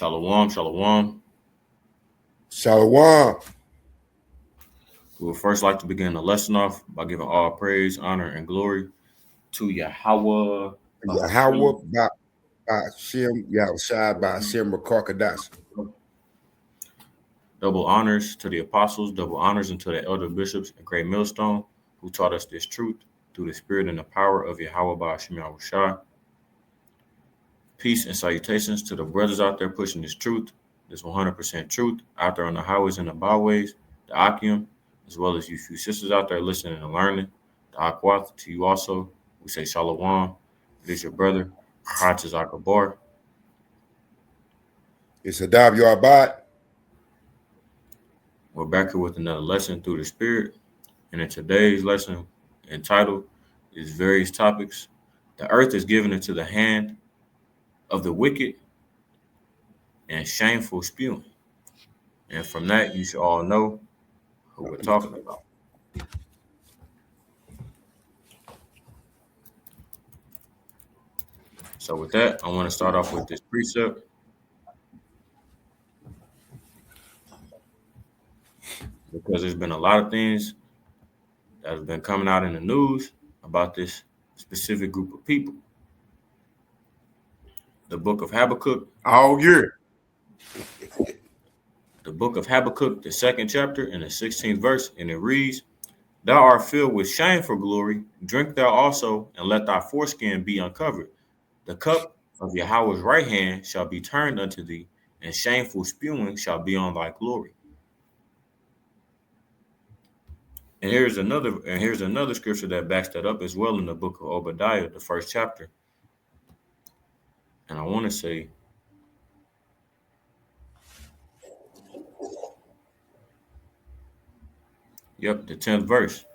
Shalom, shalom. Shalom. We would first like to begin the lesson off by giving all praise, honor, and glory to Yahweh. Yahweh Ba'Shem Yahushai Ba'Shem Rakakadash. Double honors to the apostles, double honors unto the elder bishops and great millstone who taught us this truth through the spirit and the power of Yahweh Ba'Shem Yahushai. Peace and salutations to the brothers out there pushing this truth, this 100% truth, out there on the highways and the byways, the Akim, as well as you few sisters out there listening and learning. The Akwath to you also. We say Shalom. It is your brother, Hataz Akabar. It's Adab Yarbad. We're back here with another lesson through the Spirit. And in today's lesson entitled is various topics. The earth is given into the hand of the wicked and shameful spewing. And from that, you should all know who we're talking about. So with that, I want to start off with this precept. Because there's been a lot of things that have been coming out in the news about this specific group of people. The book of Habakkuk. All year. The book of Habakkuk, the 2nd chapter and the 16th verse, and it reads, Thou art filled with shame for glory, drink thou also, and let thy foreskin be uncovered. The cup of Yahweh's right hand shall be turned unto thee, and shameful spewing shall be on thy glory. And here's another scripture that backs that up as well in the book of Obadiah, the 1st chapter. And I want to say, the 10th verse.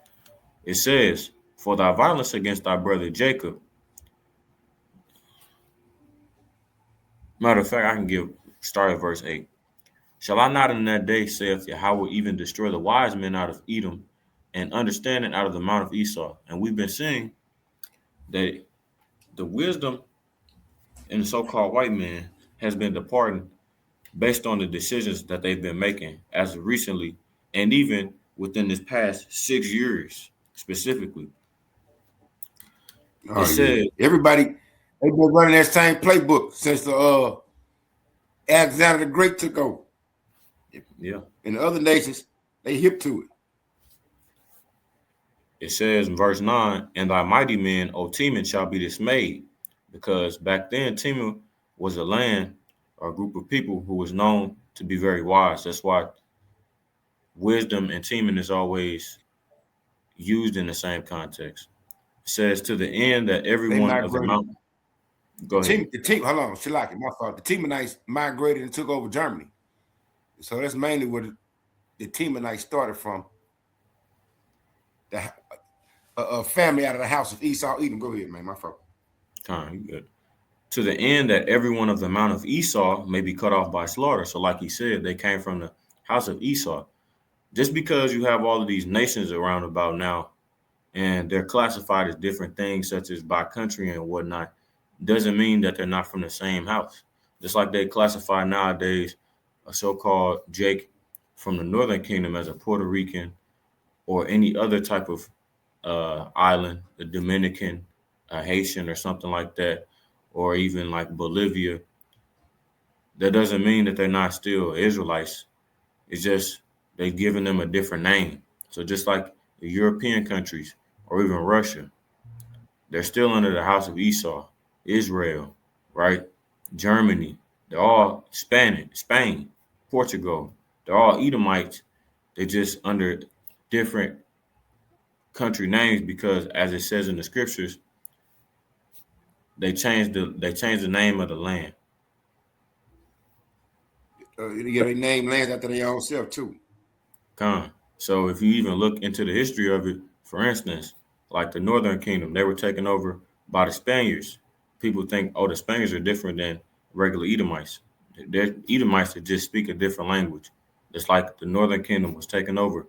It says, For thy violence against thy brother Jacob. Matter of fact, I can start at verse 8. Shall I not in that day, saith Yahweh, even destroy the wise men out of Edom, and understanding out of the mount of Esau? And we've been seeing that the wisdom in the so-called white man has been departing based on the decisions that they've been making as of recently, and even within this past 6 years specifically. It says everybody they've been running that same playbook since the Alexander the Great took over. Yeah. And the other nations, they hip to it. It says in verse 9, And thy mighty men, O Teman, shall be dismayed. Because back then, Teman was a land or a group of people who was known to be very wise. That's why wisdom and Teman is always used in the same context. It says to the end that everyone of the mountain. Go ahead. Hold on, Shilaki, my fault. The Temanites migrated and took over Germany. So that's mainly where the Temanites started from. A family out of the house of Esau, Edom. Go ahead, man, my fault. You good. To the end that everyone of the mount of Esau may be cut off by slaughter. So like he said, they came from the house of Esau. Just because you have all of these nations around about now, and they're classified as different things, such as by country and whatnot, doesn't mean that they're not from the same house. Just like they classify nowadays a so-called Jake from the Northern Kingdom as a Puerto Rican or any other type of island, the Dominican, Haitian or something like that, or even like Bolivia. That doesn't mean that they're not still Israelites. It's just they've given them a different name. So just like the European countries or even Russia, they're still under the house of Esau. Israel, right? Germany, they're all Spain, Portugal, they're all Edomites. They're just under different country names because, as it says in the scriptures, they changed the name of the land. They name lands after their own self too. So if you even look into the history of it, for instance, like the Northern Kingdom, they were taken over by the Spaniards. People think, the Spaniards are different than regular Edomites. They're Edomites that just speak a different language. It's like the Northern Kingdom was taken over.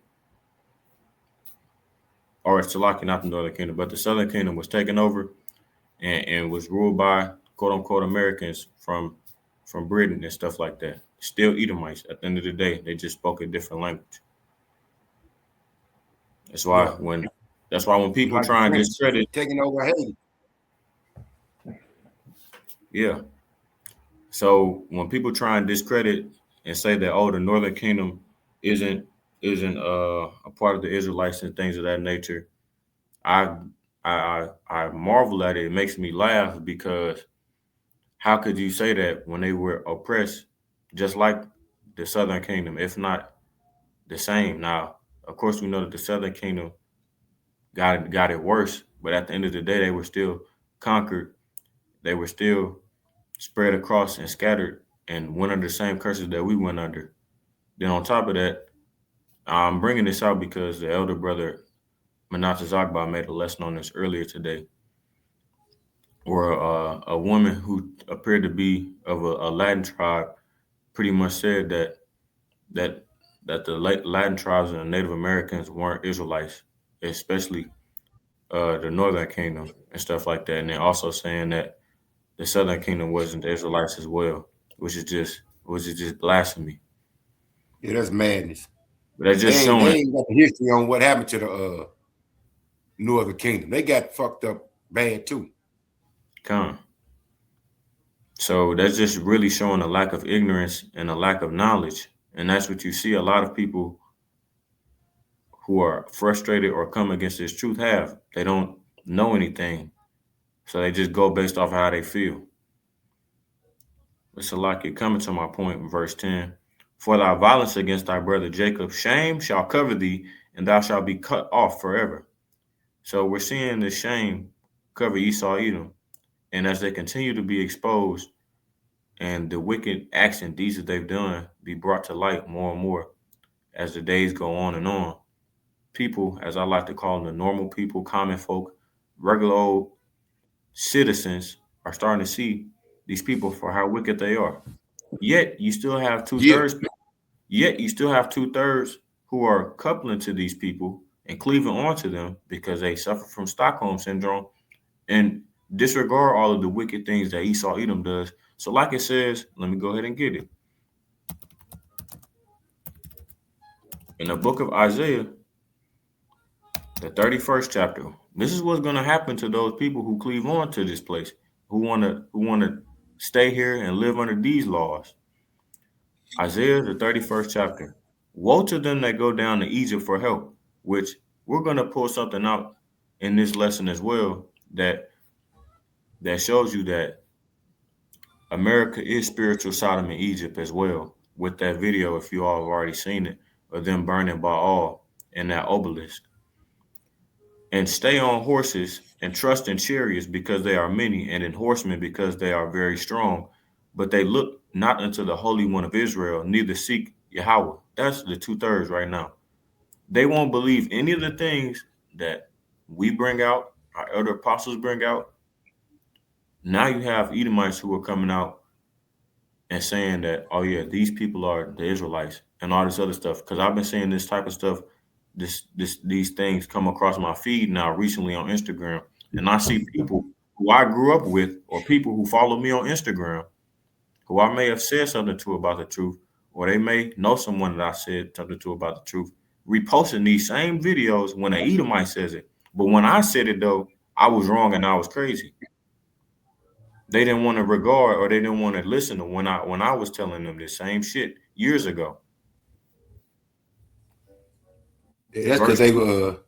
Or it's Salaki, not the Northern Kingdom, but the Southern Kingdom was taken over and was ruled by quote unquote Americans from from Britain and stuff like that. Still Edomites. At the end of the day, they just spoke a different language. That's why Yeah. when that's why when Just people like the try and French discredit, taking over Haiti. yeah. So when people try and discredit and say that oh the Northern Kingdom isn't isn't a part of the Israelites and things of that nature, I I marvel at it. It makes me laugh because how could you say that when they were oppressed just like the Southern Kingdom, if not the same? Now, of course, we know that the Southern Kingdom got it worse, but at the end of the day, they were still conquered. They were still spread across and scattered and went under the same curses that we went under. Then on top of that, I'm bringing this out because the elder brother Manata Zagba made a lesson on this earlier today, where a woman who appeared to be of a Latin tribe pretty much said that that the Latin tribes and the Native Americans weren't Israelites, especially the Northern Kingdom and stuff like that. And then also saying that the Southern Kingdom wasn't the Israelites as well, which is just blasphemy. Yeah, that's madness. But that's They just ain't they showing ain't got the history on what happened to the Northern Kingdom. They got fucked up bad too. con. So that's just really showing a lack of ignorance and a lack of knowledge. And that's what you see a lot of people who are frustrated or come against this truth have. They don't know anything. So they just go based off how they feel. It's a lot it coming to my point in verse 10. For thy violence against thy brother Jacob, shame shall cover thee, and thou shalt be cut off forever. So we're seeing the shame cover Esau Edom. And as they continue to be exposed and the wicked acts and deeds that they've done be brought to light more and more as the days go on, people, as I like to call them, the normal people, common folk, regular old citizens are starting to see these people for how wicked they are. Yet you still have two Yeah. thirds. Yet you still have two thirds who are coupling to these people and cleaving onto them because they suffer from Stockholm syndrome and disregard all of the wicked things that Esau Edom does. So, like it says, let me go ahead and get it. In the book of Isaiah, the 31st chapter, this is what's going to happen to those people who cleave on to this place, who want to stay here and live under these laws. Isaiah, the 31st chapter. Woe to them that go down to Egypt for help, which we're going to pull something out in this lesson as well that shows you that America is spiritual Sodom and Egypt as well. With that video, if you all have already seen it, of them burning Baal and that obelisk. And stay on horses and trust in chariots because they are many, and in horsemen because they are very strong. But they look not unto the Holy One of Israel, neither seek Yahweh. That's the two thirds right now. They won't believe any of the things that we bring out, our elder apostles bring out. Now you have Edomites who are coming out and saying that, oh yeah, these people are the Israelites and all this other stuff. Because I've been seeing this type of stuff, these things come across my feed now recently on Instagram, and I see people who I grew up with or people who follow me on Instagram who I may have said something to about the truth, or they may know someone that I said something to about the truth, reposting these same videos when an Edomite says it. But when I said it though, I was wrong and I was crazy. They didn't want to regard or they didn't want to listen to when I was telling them the same shit years ago. Yeah, that's because Verse 2.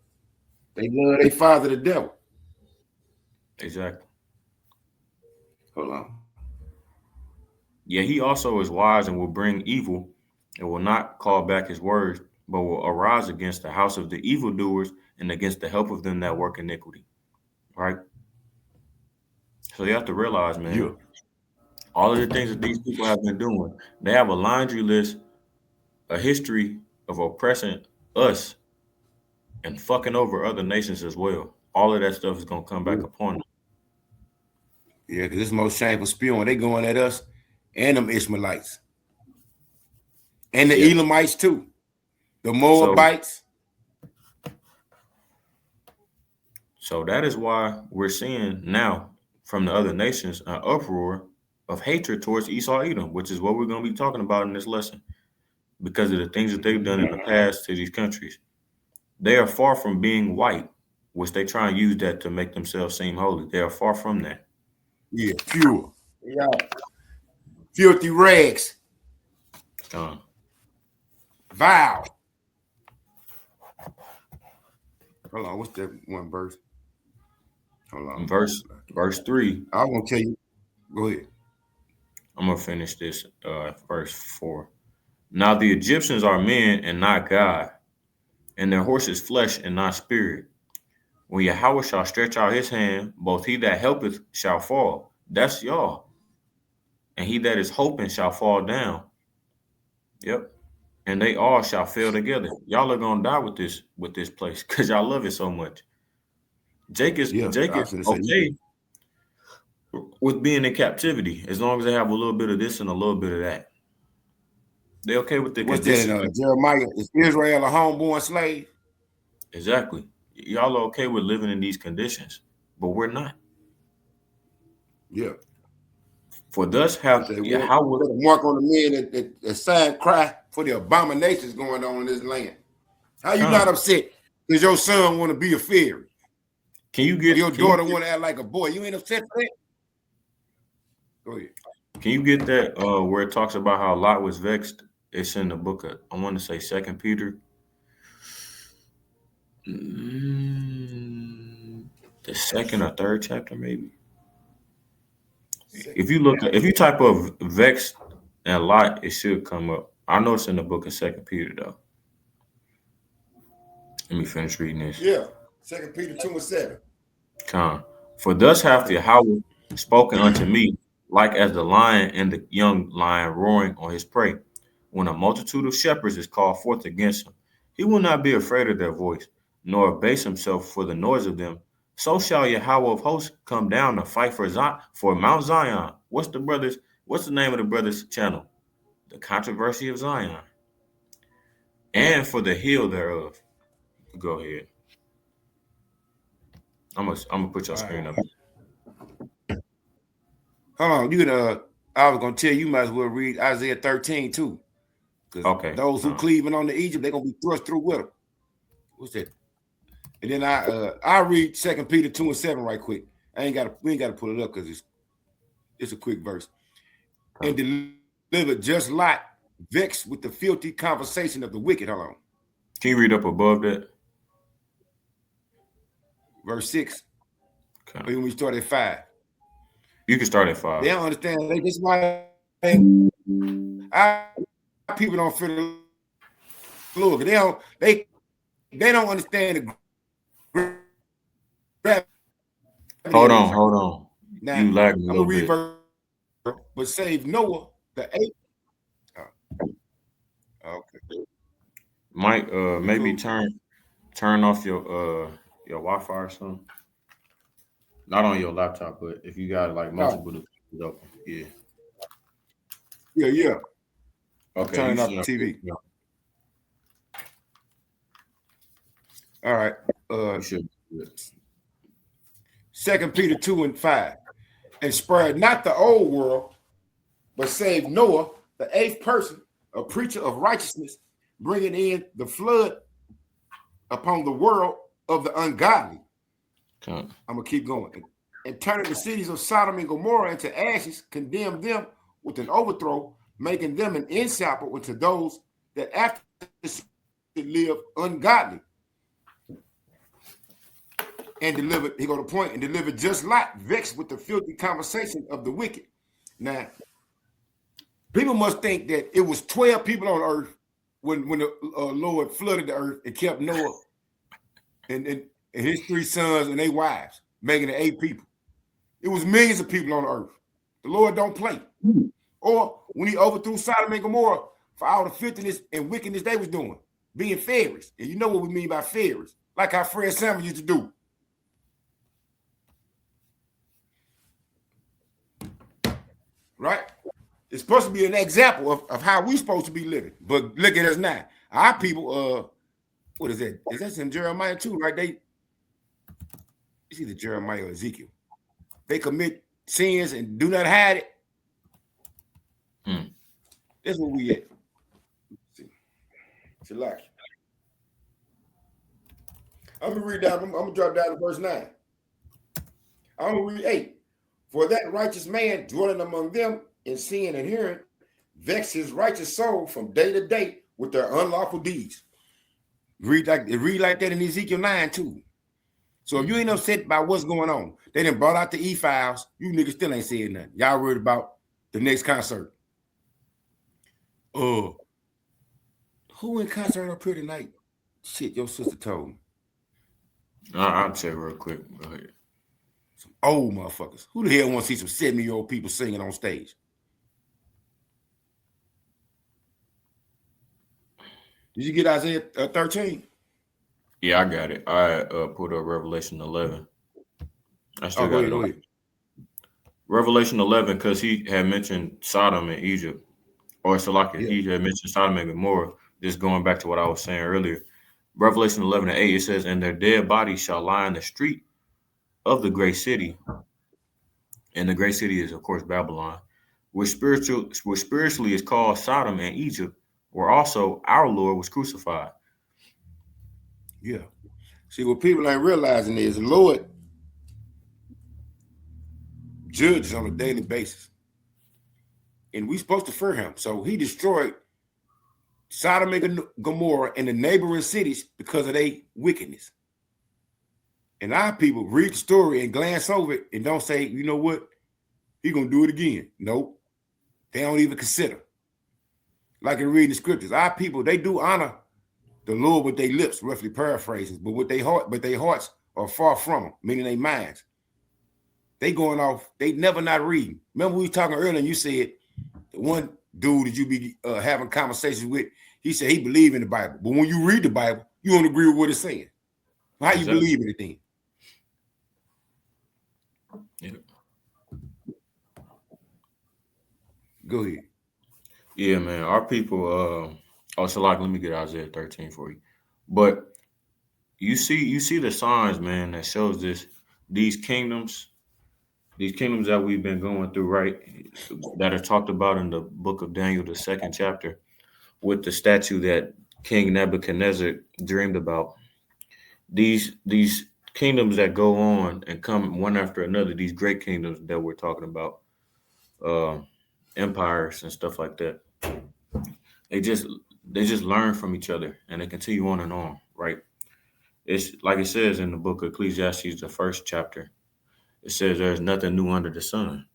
they love their father the devil. Exactly. Hold on. Yet he also is wise and will bring evil and will not call back his words, but will arise against the house of the evildoers and against the help of them that work iniquity. Right? So you have to realize, man, Yeah. all of the things that these people have been doing, they have a laundry list, a history of oppressing us and fucking over other nations as well. All of that stuff is gonna come back Yeah. upon them. Yeah, because this most shameful spewing. They going at us and them Ishmaelites. And the Yes. Elamites too. The So Moabites. so that is why we're seeing now from the other nations an uproar of hatred towards Esau Edom, which is what we're going to be talking about in this lesson, because of the things that they've done in the past to these countries. They are far from being white, which they try and use that to make themselves seem holy. They are far from that. Yeah, pure. Yeah. Filthy rags. Uh, Vile. Hold on, what's that one verse? Hold on. verse 3. I want to tell you. Go ahead. I'm going to finish this verse 4. Now the Egyptians are men and not God, and their horses flesh and not spirit. When Yahweh shall stretch out his hand, both he that helpeth shall fall. That's y'all. And he that is hoping shall fall down. Yep. And they all shall fail together. Y'all are gonna die with this place because y'all love it so much. Jake is I was gonna say, okay with being in captivity as long as they have a little bit of this and a little bit of that. They okay with the what's that in conditions. Jeremiah? Is Israel a homeborn slave? Exactly. Y'all are okay with living in these conditions, but we're not. Yeah. For thus have Say, well, Yahweh put a mark on the men that sign cry for the abominations going on in this land. How you not upset because your son want to be a fairy? Can you get your daughter want to act like a boy? You ain't upset for that? Go ahead. Can you get that where it talks about how Lot was vexed? It's in the book of, I want to say 2 Peter. The second or third chapter, maybe. If you type of vexed and Lot, it should come up. I know it's in the book of 2 Peter though. Let me finish reading this. Yeah, 2 Peter 2:7. For thus hath Yahweh spoken unto me, like as the lion and the young lion roaring on his prey. When a multitude of shepherds is called forth against him, he will not be afraid of their voice, nor abase himself for the noise of them. So shall Yahweh of hosts come down to fight for Mount Zion. What's the name of the brothers' channel? The controversy of Zion. And for the hill thereof. Go ahead. I'm gonna put your screen up. Hold on, you I was gonna tell you might as well read Isaiah 13 too. Because those who cleaving on to Egypt, they're gonna be thrust through with them. What's that? And then I read 2 Peter 2:7 right quick. We ain't gotta pull it up because it's a quick verse. And delivered just Lot, vexed with the filthy conversation of the wicked. Hold on. Can you read up above that? Verse 6. Or when we start at 5. You can start at 5. They don't understand. This is why our people don't fear the Lord. They don't understand the gravity. Hold on. Now, you lagging a little I'm gonna read bit. But save Noah, the 8th. Okay. Mike, maybe turn off your Wi-Fi or something. Not on your laptop, but if you got like multiple devices open, yeah. Yeah. Okay. Turn off the TV. Yeah. All right. 2 Peter 2:5. And spared not the old world, but saved Noah, the 8th person, a preacher of righteousness, bringing in the flood upon the world of the ungodly. I'm going to keep going. And turning the cities of Sodom and Gomorrah into ashes, condemned them with an overthrow, making them an ensample unto those that after live ungodly. And delivered, he go to point, and delivered just Lot, vexed with the filthy conversation of the wicked. Now, people must think that it was 12 people on earth when the Lord flooded the earth and kept Noah and his 3 sons and their wives, making it 8 people. It was millions of people on earth. The Lord don't play. Or when he overthrew Sodom and Gomorrah for all the filthiness and wickedness they was doing, being fairies. And you know what we mean by fairies, like our friend Samuel used to do. Right? It's supposed to be an example of how we supposed to be living. But look at us now. Our people, what is that? Is that in Jeremiah 2, right? It's either Jeremiah or Ezekiel. They commit sins and do not hide it. Hmm. That's where we at. See, Shalaki. I'm gonna read down. I'm gonna drop down to verse 9. I'm gonna read 8. For that righteous man dwelling among them in sin and hearing, vex his righteous soul from day to day with their unlawful deeds. Read like that in Ezekiel 9 too. So if you ain't upset by what's going on, they done brought out the e-files. You niggas still ain't saying nothing. Y'all worried about the next concert. Who in concert up here tonight? Shit, your sister told me. I'll check real quick. Go ahead. Some old motherfuckers. Who the hell want to see some 70-year-old people singing on stage? Did you get Isaiah 13? Yeah, I got it. I put up Revelation 11. I Oh, still go got ahead, it go on. ahead. Revelation 11, because he had mentioned Sodom and Egypt, or Salakia, Yeah, he had mentioned Sodom and Gomorrah. Just going back to what I was saying earlier. Revelation 11 and 8, it says, "And their dead bodies shall lie in the street of the great city," and the great city is, of course, Babylon, which spiritually is called Sodom and Egypt, where also our Lord was crucified. yeah. See, what people ain't realizing is the Lord judges on a daily basis. And we supposed to fear him. So he destroyed Sodom and Gomorrah and the neighboring cities because of their wickedness. And our people read the story and glance over it and don't say, you know what? He gonna do it again. Nope. They don't even consider. Like in reading the scriptures, our people, they do honor the Lord with their lips, roughly paraphrasing, but their hearts are far from them, meaning their minds. They going off, they never not reading. Remember we were talking earlier and you said the one dude that you be having conversations with, he said he believed in the Bible. But when you read the Bible, you don't agree with what it's saying. How you Exactly. believe in it then? Yeah. Go ahead. Yeah, man. Our people. Oh, so like, let me get Isaiah 13 for you. But you see the signs, man, that shows this. These kingdoms, these kingdoms that we've been going through, right? That are talked about in the book of Daniel, the second chapter, with the statue that King Nebuchadnezzar dreamed about. These kingdoms that go on and come one after another. These great kingdoms that we're talking about, uh, empires and stuff like that. They just they just learn from each other and they continue on and on, right? It's like it says in the book of Ecclesiastes, the first chapter. It says there's nothing new under the sun.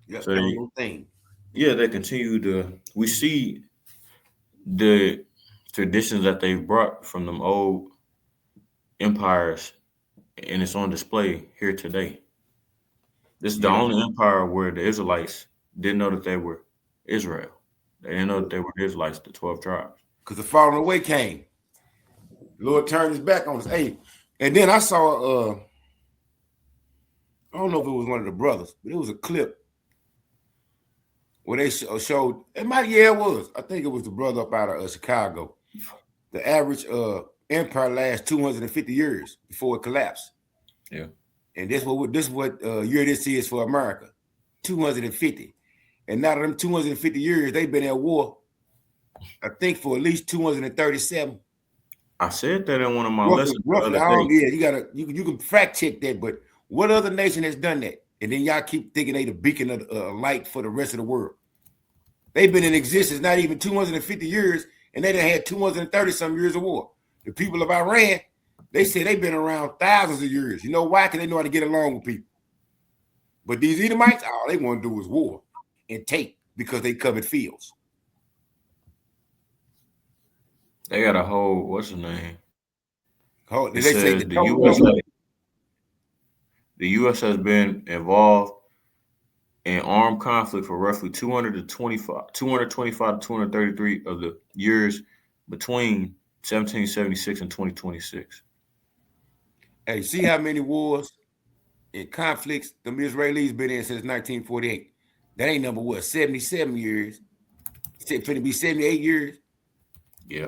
Yep, So no they, new thing. yeah, they continue to. We see the traditions that they've brought from them old empires, and it's on display here today. This is the Yeah, only empire where the Israelites didn't know that they were Israel. They didn't know that they were Israelites, the 12 tribes. because the falling away came. Lord turned his back on us. Hey, and then I saw I don't know if it was one of the brothers, but it was a clip where they showed it might yeah it was. I think it was the brother up out of Chicago. The average empire lasts 250 years before it collapsed. Yeah. And this is what year this is for America. 250. And now of them 250 years, they've been at war, I think, for at least 237. I said that in one of my Roughly, lessons the roughly. other I day. don't. Yeah, you can fact check that. But what other nation has done that? And then y'all keep thinking they the beacon of light for the rest of the world. They've been in existence not even 250 years, and they done had 230 some years of war. The people of Iran, they say they've been around thousands of years. You know why? Because they know how to get along with people. But these Edomites, all they want to do is war and take because they covered fields. They got a whole what's the name? Oh, It they say says the total. the U.S. has been involved in armed conflict for roughly 225 to 233 of the years between 1776 and 2026. Hey, see how many wars and conflicts the Israelis been in since 1948. That ain't number what, 77 years. It's finna be 78 years. Yeah.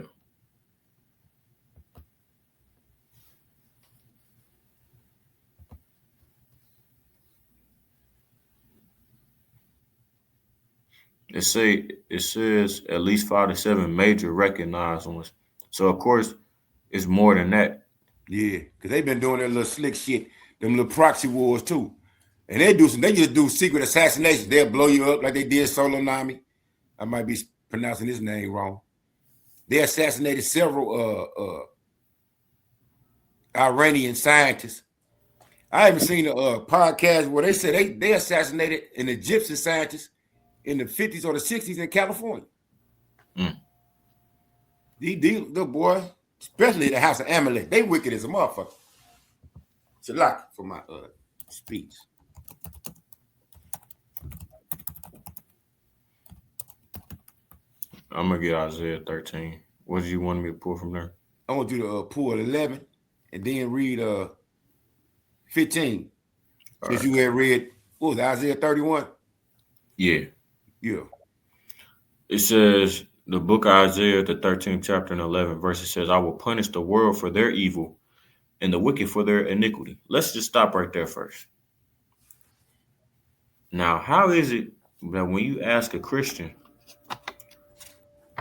It says at least 5 to 7 major recognized ones. So of course it's more than that. Yeah, because they've been doing that little slick shit, them little proxy wars too. And they just do secret assassinations. They'll blow you up like they did Soleimani. I might be pronouncing his name wrong. They assassinated several Iranian scientists. I haven't seen a podcast where they said they assassinated an Egyptian scientist in the 50s or the 60s in California. Mm. These little boy, especially the House of Amalek, they wicked as a motherfucker. It's a lot for my speech. I'm gonna get Isaiah 13. What did you want me to pull from there? I want you to pull 11 and then read 15. All Since right. you had read, what was it, Isaiah 31? Yeah. Yeah. It says the book of Isaiah, the 13th chapter and 11 verse, says, I will punish the world for their evil and the wicked for their iniquity. Let's just stop right there first. Now, how is it that when you ask a Christian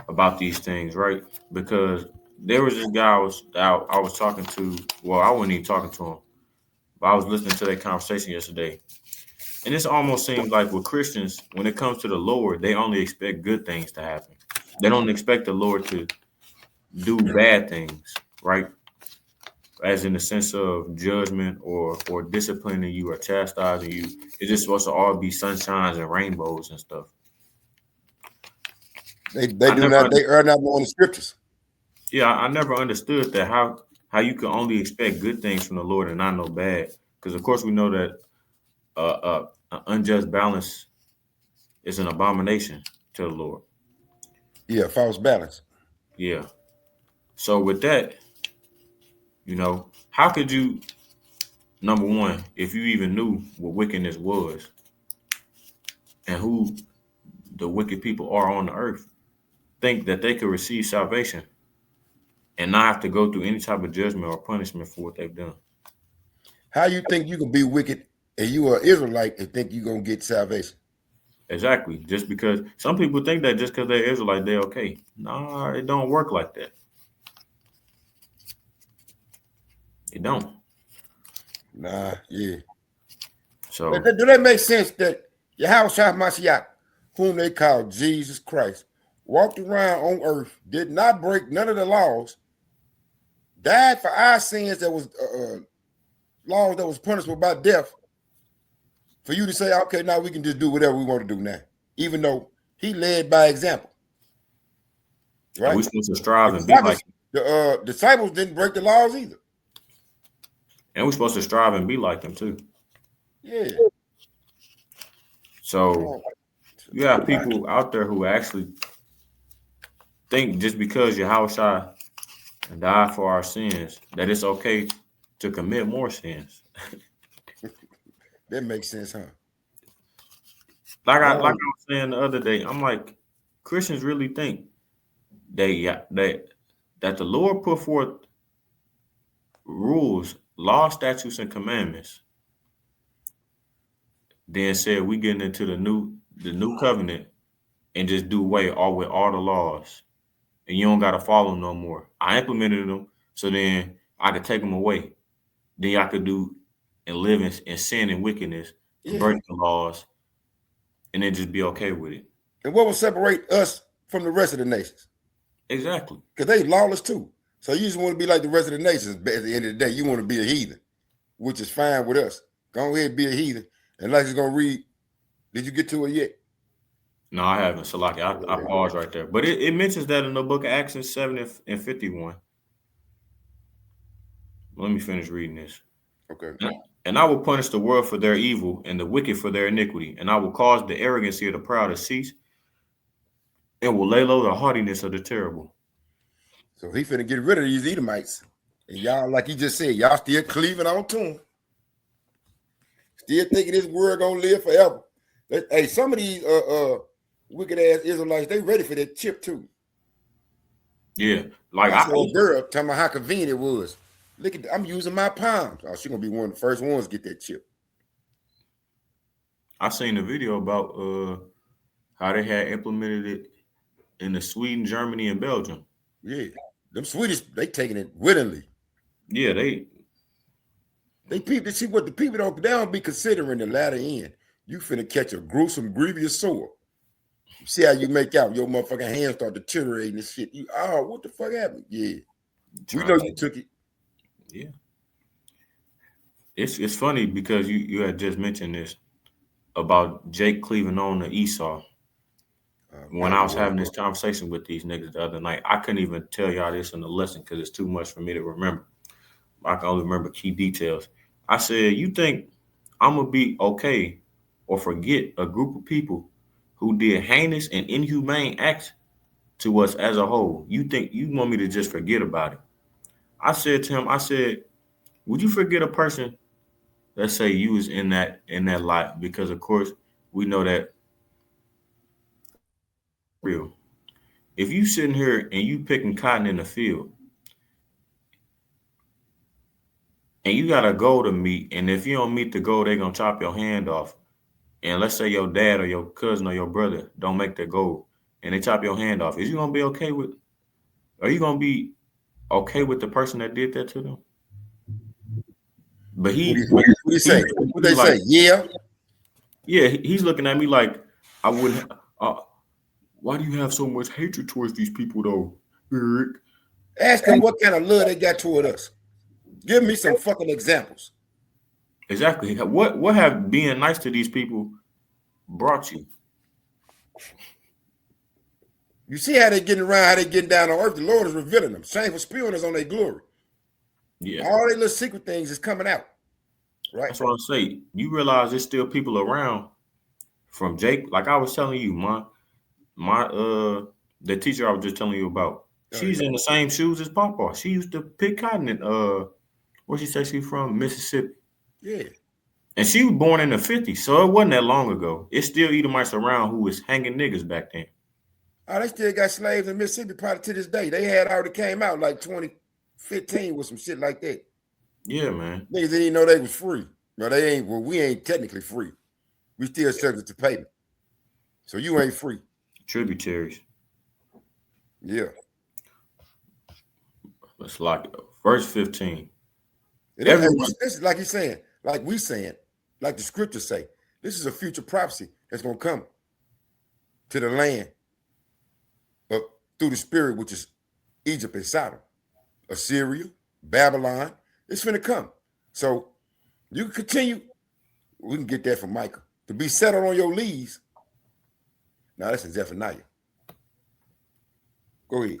about these things, right? Because there was this guy I was talking to. Well, I wasn't even talking to him, but I was listening to that conversation yesterday. And this almost seems like with Christians, when it comes to the Lord, they only expect good things to happen. They don't expect the Lord to do bad things, right? As in the sense of judgment or disciplining you or chastising you. It's just supposed to all be sunshines and rainbows and stuff. They I do never, not, they are not more in the scriptures. yeah, I never understood that how you can only expect good things from the Lord and not no bad. Because of course we know that an unjust balance is an abomination to the Lord. Yeah, false balance. Yeah. So with that, how could you, number one, if you even knew what wickedness was and who the wicked people are on the earth, think that they could receive salvation and not have to go through any type of judgment or punishment for what they've done? How you think you can be wicked and you are Israelite and think you're going to get salvation? Exactly. Just because some people think that just because they're Israelite, they're okay. Nah, it don't work like that. It don't. Nah, yeah. So Do that make sense that Yahushua Mashiach, whom they call Jesus Christ, walked around on earth, did not break none of the laws, died for our sins that was laws that was punishable by death, for you to say, okay, now we can just do whatever we want to do now, even though he led by example, and right? we're supposed to strive The and be like disciples, disciples didn't break the laws either. and we're supposed to strive and be like them too. Yeah. So you have people out there who actually think just because Yahushua died for our sins, that it's okay to commit more sins. That makes sense, huh? Like I was saying the other day, I'm like, Christians really think they that the Lord put forth rules, law, statutes, and commandments, then said we getting into the new covenant and just do away all with all the laws, and you don't gotta follow no more. I implemented them, so then I could take them away. Then y'all could do and live in sin and wickedness, Yeah. break the laws, and then just be okay with it. And what will separate us from the rest of the nations? Exactly. Because they lawless too. So you just want to be like the rest of the nations. But at the end of the day, you want to be a heathen, which is fine with us. Go ahead and be a heathen. And like it's going to read, did you get to it yet? No, I haven't. So like I paused right there. But it mentions that in the book of Acts 7 and 51. Let me finish reading this. Okay. And I will punish the world for their evil and the wicked for their iniquity. And I will cause the arrogancy of the proud to cease and will lay low the haughtiness of the terrible. So he finna get rid of these Edomites. And y'all, like he just said, y'all still cleaving on to him. Still thinking this world gonna live forever. Hey, some of these wicked ass Israelites, they ready for that chip too. Yeah. Like I saw a girl talking about how convenient it was. Look at, I'm using my palms. Oh, she's gonna be one of the first ones to get that chip. I seen a video about how they had implemented it in the Sweden, Germany, and Belgium. Yeah, them Swedish, they taking it willingly. Yeah, They people see what the people don't be considering the latter end. You finna catch a gruesome, grievous sore. You see how you make out your motherfucking hands start deteriorating and shit. You what the fuck happened? Yeah, we trying know to you took it. yeah. It's funny because you had just mentioned this about Jake cleaving on to Esau. Oh When I God, was having this conversation with these niggas the other night, I couldn't even tell y'all this in the lesson because it's too much for me to remember. I can only remember key details. I said, you think I'm gonna be okay or forget a group of people who did heinous and inhumane acts to us as a whole? You think you want me to just forget about it? I said to him, I said, would you forget a person let's say you was in that lot because of course we know that real. If you sitting here and you picking cotton in the field and you got a goal to meet, and if you don't meet the goal, they're gonna chop your hand off. And let's say your dad or your cousin or your brother don't make the goal and they chop your hand off, is you gonna be okay with are you gonna be okay with the person that did that to them? But what do he you, what do you he's say? looking What at me they like, say? Yeah. yeah, he's looking at me like I wouldn't why do you have so much hatred towards these people though, Eric? Ask them what kind of love they got toward us. Give me some fucking examples. Exactly. What have being nice to these people brought you? You see how they getting around, how they getting down on earth. The Lord is revealing them. Shameful spewing is on their glory. Yeah. All their little secret things is coming out. Right? That's what I say. You realize there's still people around from Jake. Like I was telling you, my the teacher I was just telling you about. Oh She's yeah. in the same shoes as Papa. She used to pick cotton in where she say she from? Mississippi. Yeah. And she was born in the 50s, so it wasn't that long ago. It's still Edomites around who was hanging niggas back then. Oh, they still got slaves in Mississippi probably to this day. They had already came out like 2015 with some shit like that. Yeah, man. Niggas didn't even know they was free. No, they ain't. Well, we ain't technically free. We still subject to payment. So you ain't free. Tributaries. Yeah. Let's lock it up. Verse 15. And Everyone. this is like he's saying, like we saying, like the scriptures say. This is a future prophecy that's gonna come to the land of through the spirit, which is Egypt and Sodom, Assyria, Babylon. It's gonna come. So you can continue. We can get that from Micah to be settled on your leaves. Now that's in Zephaniah. Go ahead.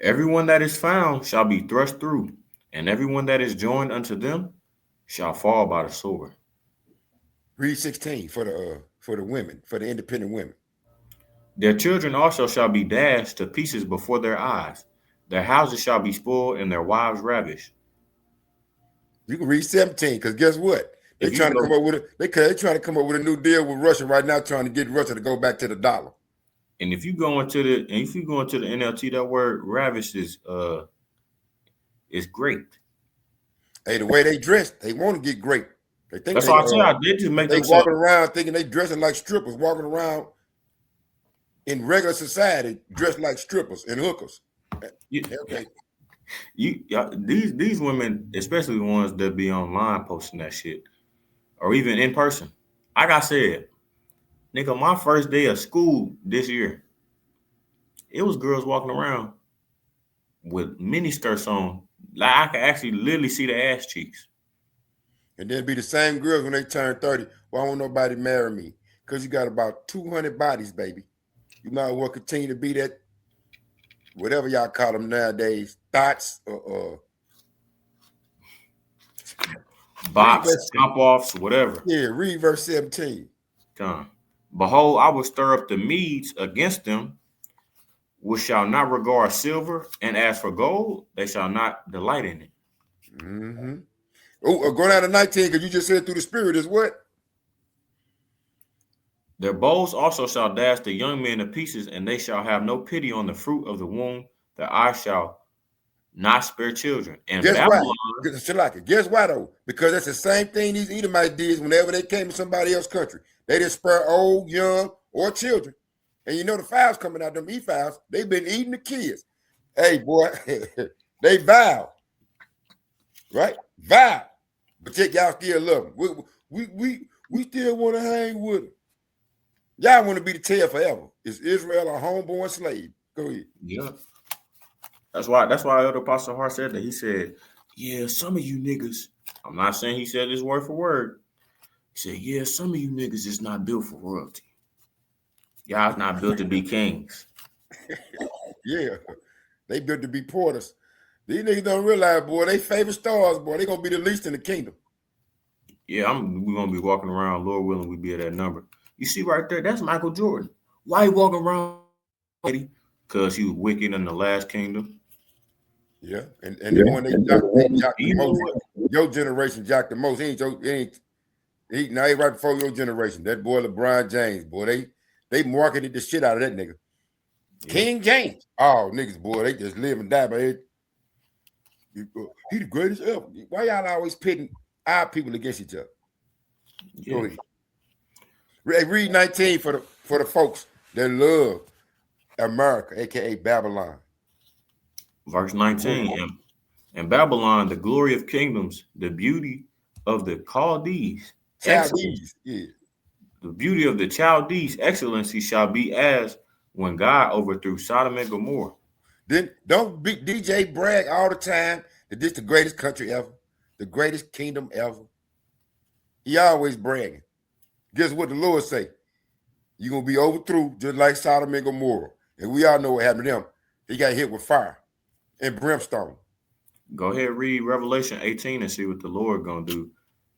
Everyone that is found shall be thrust through, and everyone that is joined unto them shall fall by the sword. Read 16 for the women, for the independent women. Their children also shall be dashed to pieces before their eyes. Their houses shall be spoiled, and their wives ravished. You can read 17, because guess what? They If you trying to go, come up with they trying to come up with a new deal with Russia right now, trying to get Russia to go back to the dollar. and if you go into the NLT, that word ravished is great. Hey, the way they dress, they want to get great. They think That's why I tell you, they just make they themselves. walking around thinking they dressing like strippers, walking around in regular society dressed like strippers and hookers. You, Okay. these women, especially the ones that be online posting that shit, or even in person. Like I said, nigga, my first day of school this year, it was girls walking around with mini skirts on. Like I could actually literally see the ass cheeks. And then be the same girls when they turn 30. Why won't nobody marry me? Because you got about 200 bodies, baby. You might well continue to be that, whatever y'all call them nowadays, thoughts or Bops, pop offs, whatever. yeah, read verse 17. Come. Behold, I will stir up the Medes against them, which shall not regard silver, and as for gold, they shall not delight in it. Mm-hmm. Oh, go down to 19, because you just said through the spirit is what? Their bows also shall dash the young men to pieces, and they shall have no pity on the fruit of the womb. Their eyes shall not spare children. And Guess why? Babylon, Guess why though? Because that's the same thing these Edomites did whenever they came to somebody else's country. They didn't spare old, young, or children. And you know the files coming out, them E-files, they've been eating the kids. Hey, boy, they vow. Right? Vow. But yet y'all still love them. We still want to hang with them. Y'all want to be the tail forever. Is Israel a homeborn slave? Go ahead. yeah. That's why Elder Apostle Hart said that. He said, yeah, some of you niggas, I'm not saying he said this word for word. He said, yeah, some of you niggas is not built for royalty. Y'all's not built to be kings. Yeah. They built to be porters. These niggas don't realize, boy, they favorite stars, boy. They gonna be the least in the kingdom. Yeah, we're gonna be walking around, Lord willing, we be at that number. You see right there, that's Michael Jordan. Why he walking around? Because he was wicked in the last kingdom. Yeah, and the one they jocked the most. Your generation jocked the most. He right before your generation. That boy LeBron James, boy, they marketed the shit out of that nigga. Yeah. King James. Oh, niggas, boy, they just live and die by it. He the greatest ever. Why y'all always pitting our people against each other? Yeah. Go ahead. Read 19 for the folks that love America, aka Babylon. Verse 19. And Babylon, the glory of kingdoms, the beauty of the Chaldees. Chaldees, yeah. The beauty of the Chaldees, excellency shall be as when God overthrew Sodom and Gomorrah. Then don't be DJ brag all the time that this the greatest country ever, the greatest kingdom ever. He always bragging. Guess what the Lord say? You're gonna be overthrew just like Sodom and Gomorrah. And we all know what happened to them. He got hit with fire and brimstone. Go ahead, read Revelation 18 and see what the Lord gonna do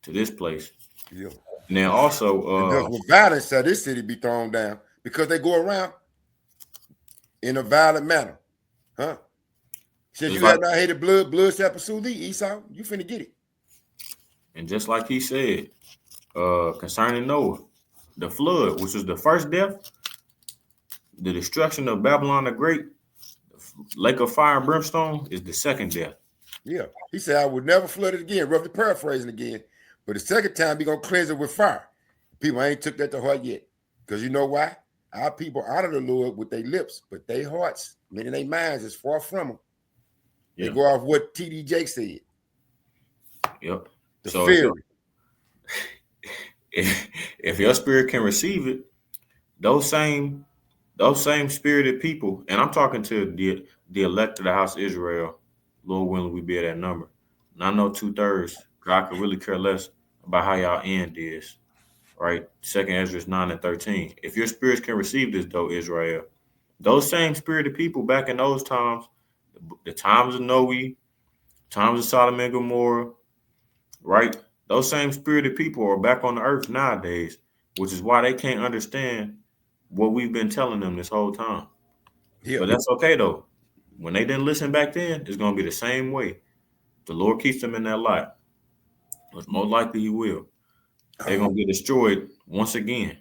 to this place. Yeah. Now also with violence shall this city be thrown down because they go around in a violent manner. Huh? Since you have not hated blood shall pursue thee, Esau, you finna get it. And just like he said, concerning Noah, the flood, which was the first death, the destruction of Babylon the Great, the lake of fire and brimstone is the second death. Yeah. He said, I would never flood it again, roughly paraphrasing again. But the second time, he going to cleanse it with fire. People ain't took that to heart yet. Because you know why? Our people honor the Lord with their lips, but their hearts, meaning their minds, is far from them. Yeah. They go off what T.D. Jakes said. Yep. The fear. If your spirit can receive it, those same spirited people, and I'm talking to the elect of the house of Israel, Lord willing, we be at that number. And I know 2/3, I could really care less about how y'all end is, right? 2nd Ezra 9 and 13. If your spirits can receive this, though, Israel, those same spirited people back in those times, the times of Noe, times of Sodom and Gomorrah, right? Those same spirited people are back on the earth nowadays, which is why they can't understand what we've been telling them this whole time. Yeah. But that's okay, though. When they didn't listen back then, it's going to be the same way. The Lord keeps them in that light. It's most likely he will. They're going to get destroyed once again.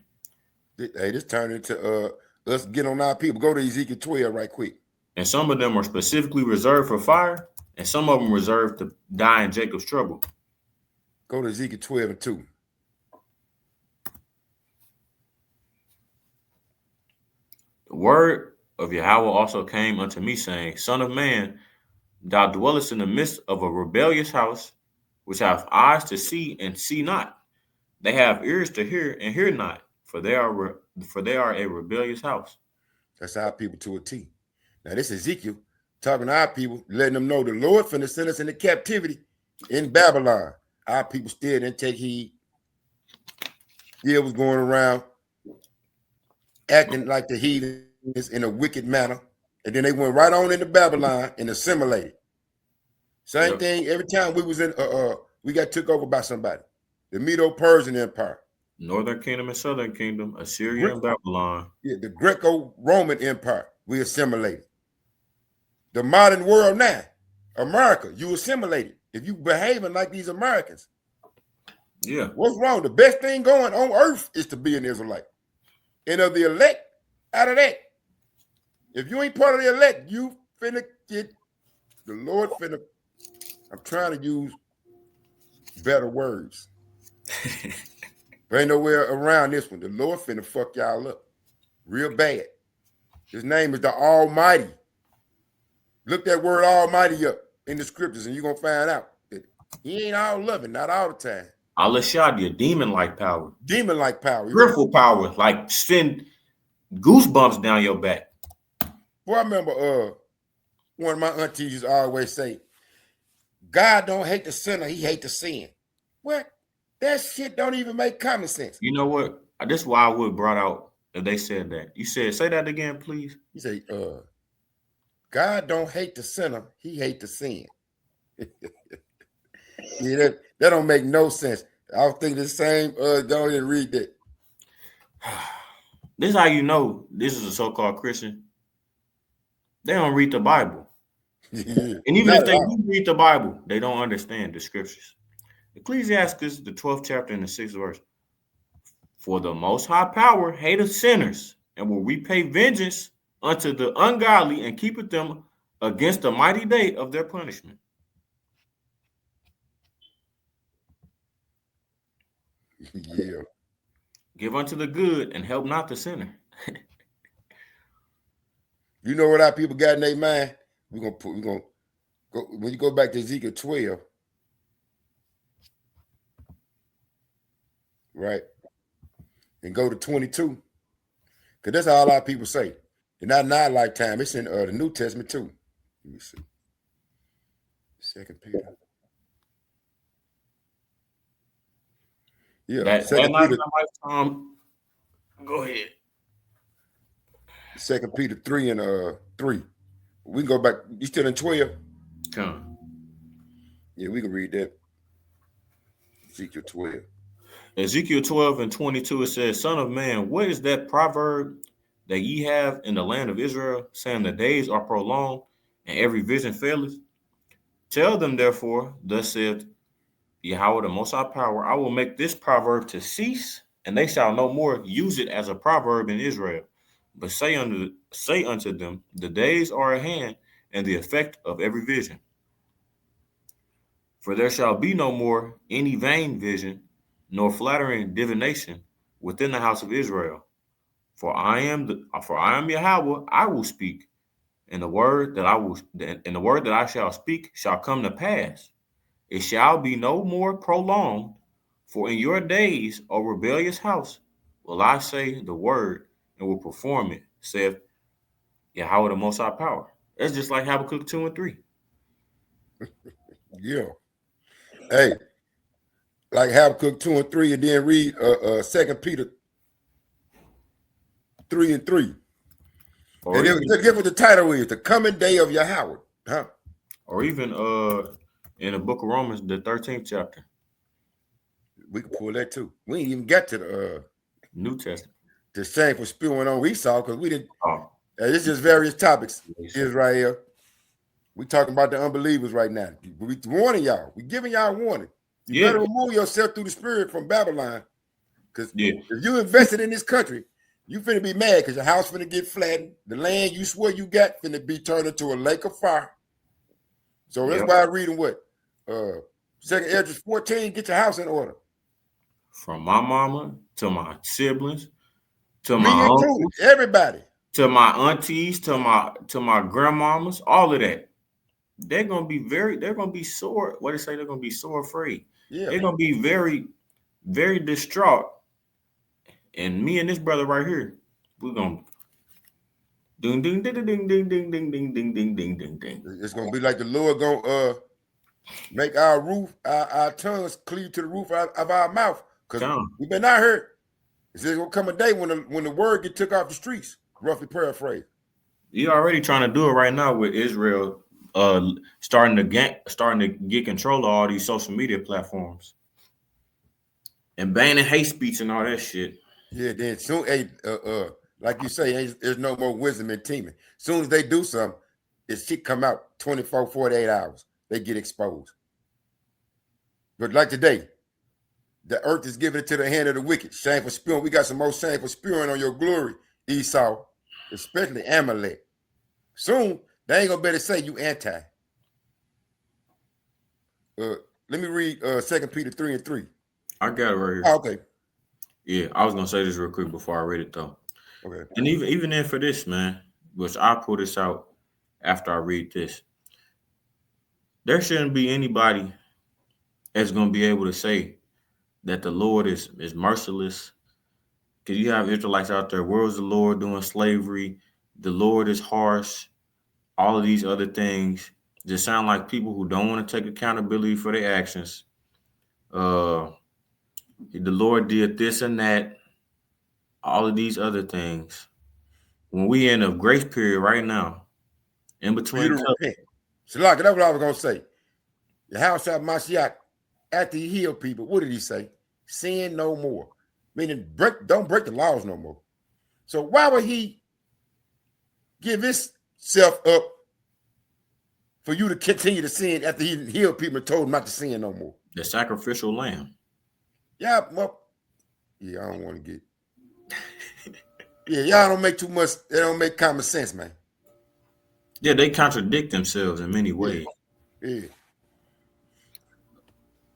Hey, this turned into us get on our people. Go to Ezekiel 12 right quick. And some of them are specifically reserved for fire, and some of them reserved to die in Jacob's trouble. Go to Ezekiel 12 and 2. The word of Yahweh also came unto me, saying, Son of man, thou dwellest in the midst of a rebellious house, which have eyes to see and see not. They have ears to hear and hear not, for they are a rebellious house. That's our people to a T. Now this is Ezekiel talking to our people, letting them know the Lord finna send us into captivity in Babylon. Our people still didn't take heed. Still was going around acting like the heathens in a wicked manner. And then they went right on into Babylon and assimilated. Same thing every time we was in we got took over by somebody. The Medo-Persian Empire. Northern Kingdom and Southern Kingdom, Assyria and Babylon. Yeah, the Greco-Roman Empire, we assimilated. The modern world now, America, you assimilated. If you behaving like these Americans. Yeah. What's wrong? The best thing going on earth is to be an Israelite. And of the elect, out of that, if you ain't part of the elect, you finna get The Lord finna. I'm trying to use better words. There ain't nowhere around this one. The Lord finna fuck y'all up real bad. His name is the Almighty. Look that word Almighty up in the scriptures, and you're gonna find out that he ain't all loving, not all the time. Al-Shadia, demon-like power. Demon-like power. Fearful power, like send goosebumps down your back. Boy, I remember one of my aunties used to always say, God don't hate the sinner, he hate the sin. What? That shit don't even make common sense. You know what? This is why I would brought out if they said that. You said, say that again, please. You say, God don't hate the sinner, he hate the sin. Yeah, that don't make no sense. I was thinking the same. Don't even read that. This is how you know this is a so-called Christian. They don't read the Bible. Yeah, and even if they do read the Bible, they don't understand the scriptures. Ecclesiastes, the 12th chapter and the 6th verse. For the Most High power hateth sinners and will repay vengeance unto the ungodly and keepeth them against the mighty day of their punishment. Yeah. Give unto the good and help not the sinner. You know what our people got in their mind? We're gonna go when you go back to Ezekiel 12, right? And go to 22. Because that's all our people say. And not in our lifetime, it's in the New Testament too. Let me see. 2 Peter. Yeah, That not in my lifetime. Go ahead. 2 Peter 3 and 3. We can go back. You still in 12? Come. Yeah, we can read that. Ezekiel 12. Ezekiel 12 and 22, it says, Son of man, what is that proverb that ye have in the land of Israel, saying the days are prolonged and every vision faileth? Tell them, therefore, thus saith Yahweh the Most High Power, I will make this proverb to cease, and they shall no more use it as a proverb in Israel. But say unto them, the days are at hand, and the effect of every vision. For there shall be no more any vain vision, nor flattering divination within the house of Israel. For I am Yahweh, I will speak, and the word that I shall speak shall come to pass. It shall be no more prolonged, for in your days, O rebellious house, will I say the word and will perform it, saith Yahweh the Most High Power. That's just like Habakkuk 2 and 3. Yeah. Hey, like Habakkuk 2 and 3, and then read 2 Peter 3 and 3. Or and then give what the title is, the coming day of Yahweh. Huh? Or even in the book of Romans, the 13th chapter. We can pull that too. We ain't even get to the New Testament. The Shameful Spewing on Esau, because we didn't. Oh. It's just various topics. Israel. We talking about the unbelievers right now. We warning y'all. We giving y'all a warning. You better remove yourself through the spirit from Babylon. Because if you invested in this country, you finna be mad because your house finna get flattened. The land you swear you got finna be turned into a lake of fire. So that's why I'm reading what? 2nd Ezra 14, get your house in order. From my mama to my siblings, to Me my uncles, everybody. To my aunties, to my grandmamas, all of that. They're gonna be sore. What they say, they're gonna be sore afraid. Yeah. They're gonna be very, very distraught. And me and this brother right here, we're gonna ding ding ding ding ding ding ding ding ding ding ding ding ding. It's gonna be like the Lord gonna make our roof, our tongues cleave to the roof of our mouth. Because we've been out here. It's gonna come a day when the word get took off the streets, roughly paraphrased. You're already trying to do it right now with Israel starting to get control of all these social media platforms and banning hate speech and all that shit. Yeah, then soon, like you say, there's no more wisdom in teaming. Soon as they do something, it shit come out 24, 48 hours. They get exposed. But like today, the earth is given to the hand of the wicked. Shameful spewing. We got some more shameful spewing on your glory, Esau, especially Amalek. Soon, they ain't gonna better say you anti. let me read 2 Peter 3:3. I got it right here. Oh, okay. Yeah, I was gonna say this real quick before I read it though. Okay. And even then for this, man, which I pull this out after I read this, there shouldn't be anybody that's gonna be able to say that the Lord is merciless. Because you have Israelites out there, where was the Lord doing slavery? The Lord is harsh. All of these other things just sound like people who don't want to take accountability for their actions. Uh, the Lord did this and that. All of these other things. When we in a grace period right now, in For you between to covenants, repent. So, like, that's what I was going to say. The house of Mashiach, after he healed people, what did he say? Sin no more. Meaning, don't break the laws no more. So, why would he give himself up for you to continue to sin after he healed people and told them not to sin no more? the sacrificial lamb. Yeah, well, yeah, I don't want to get. Yeah, y'all don't make too much. They don't make common sense, man. Yeah, they contradict themselves in many Yeah, ways. yeah.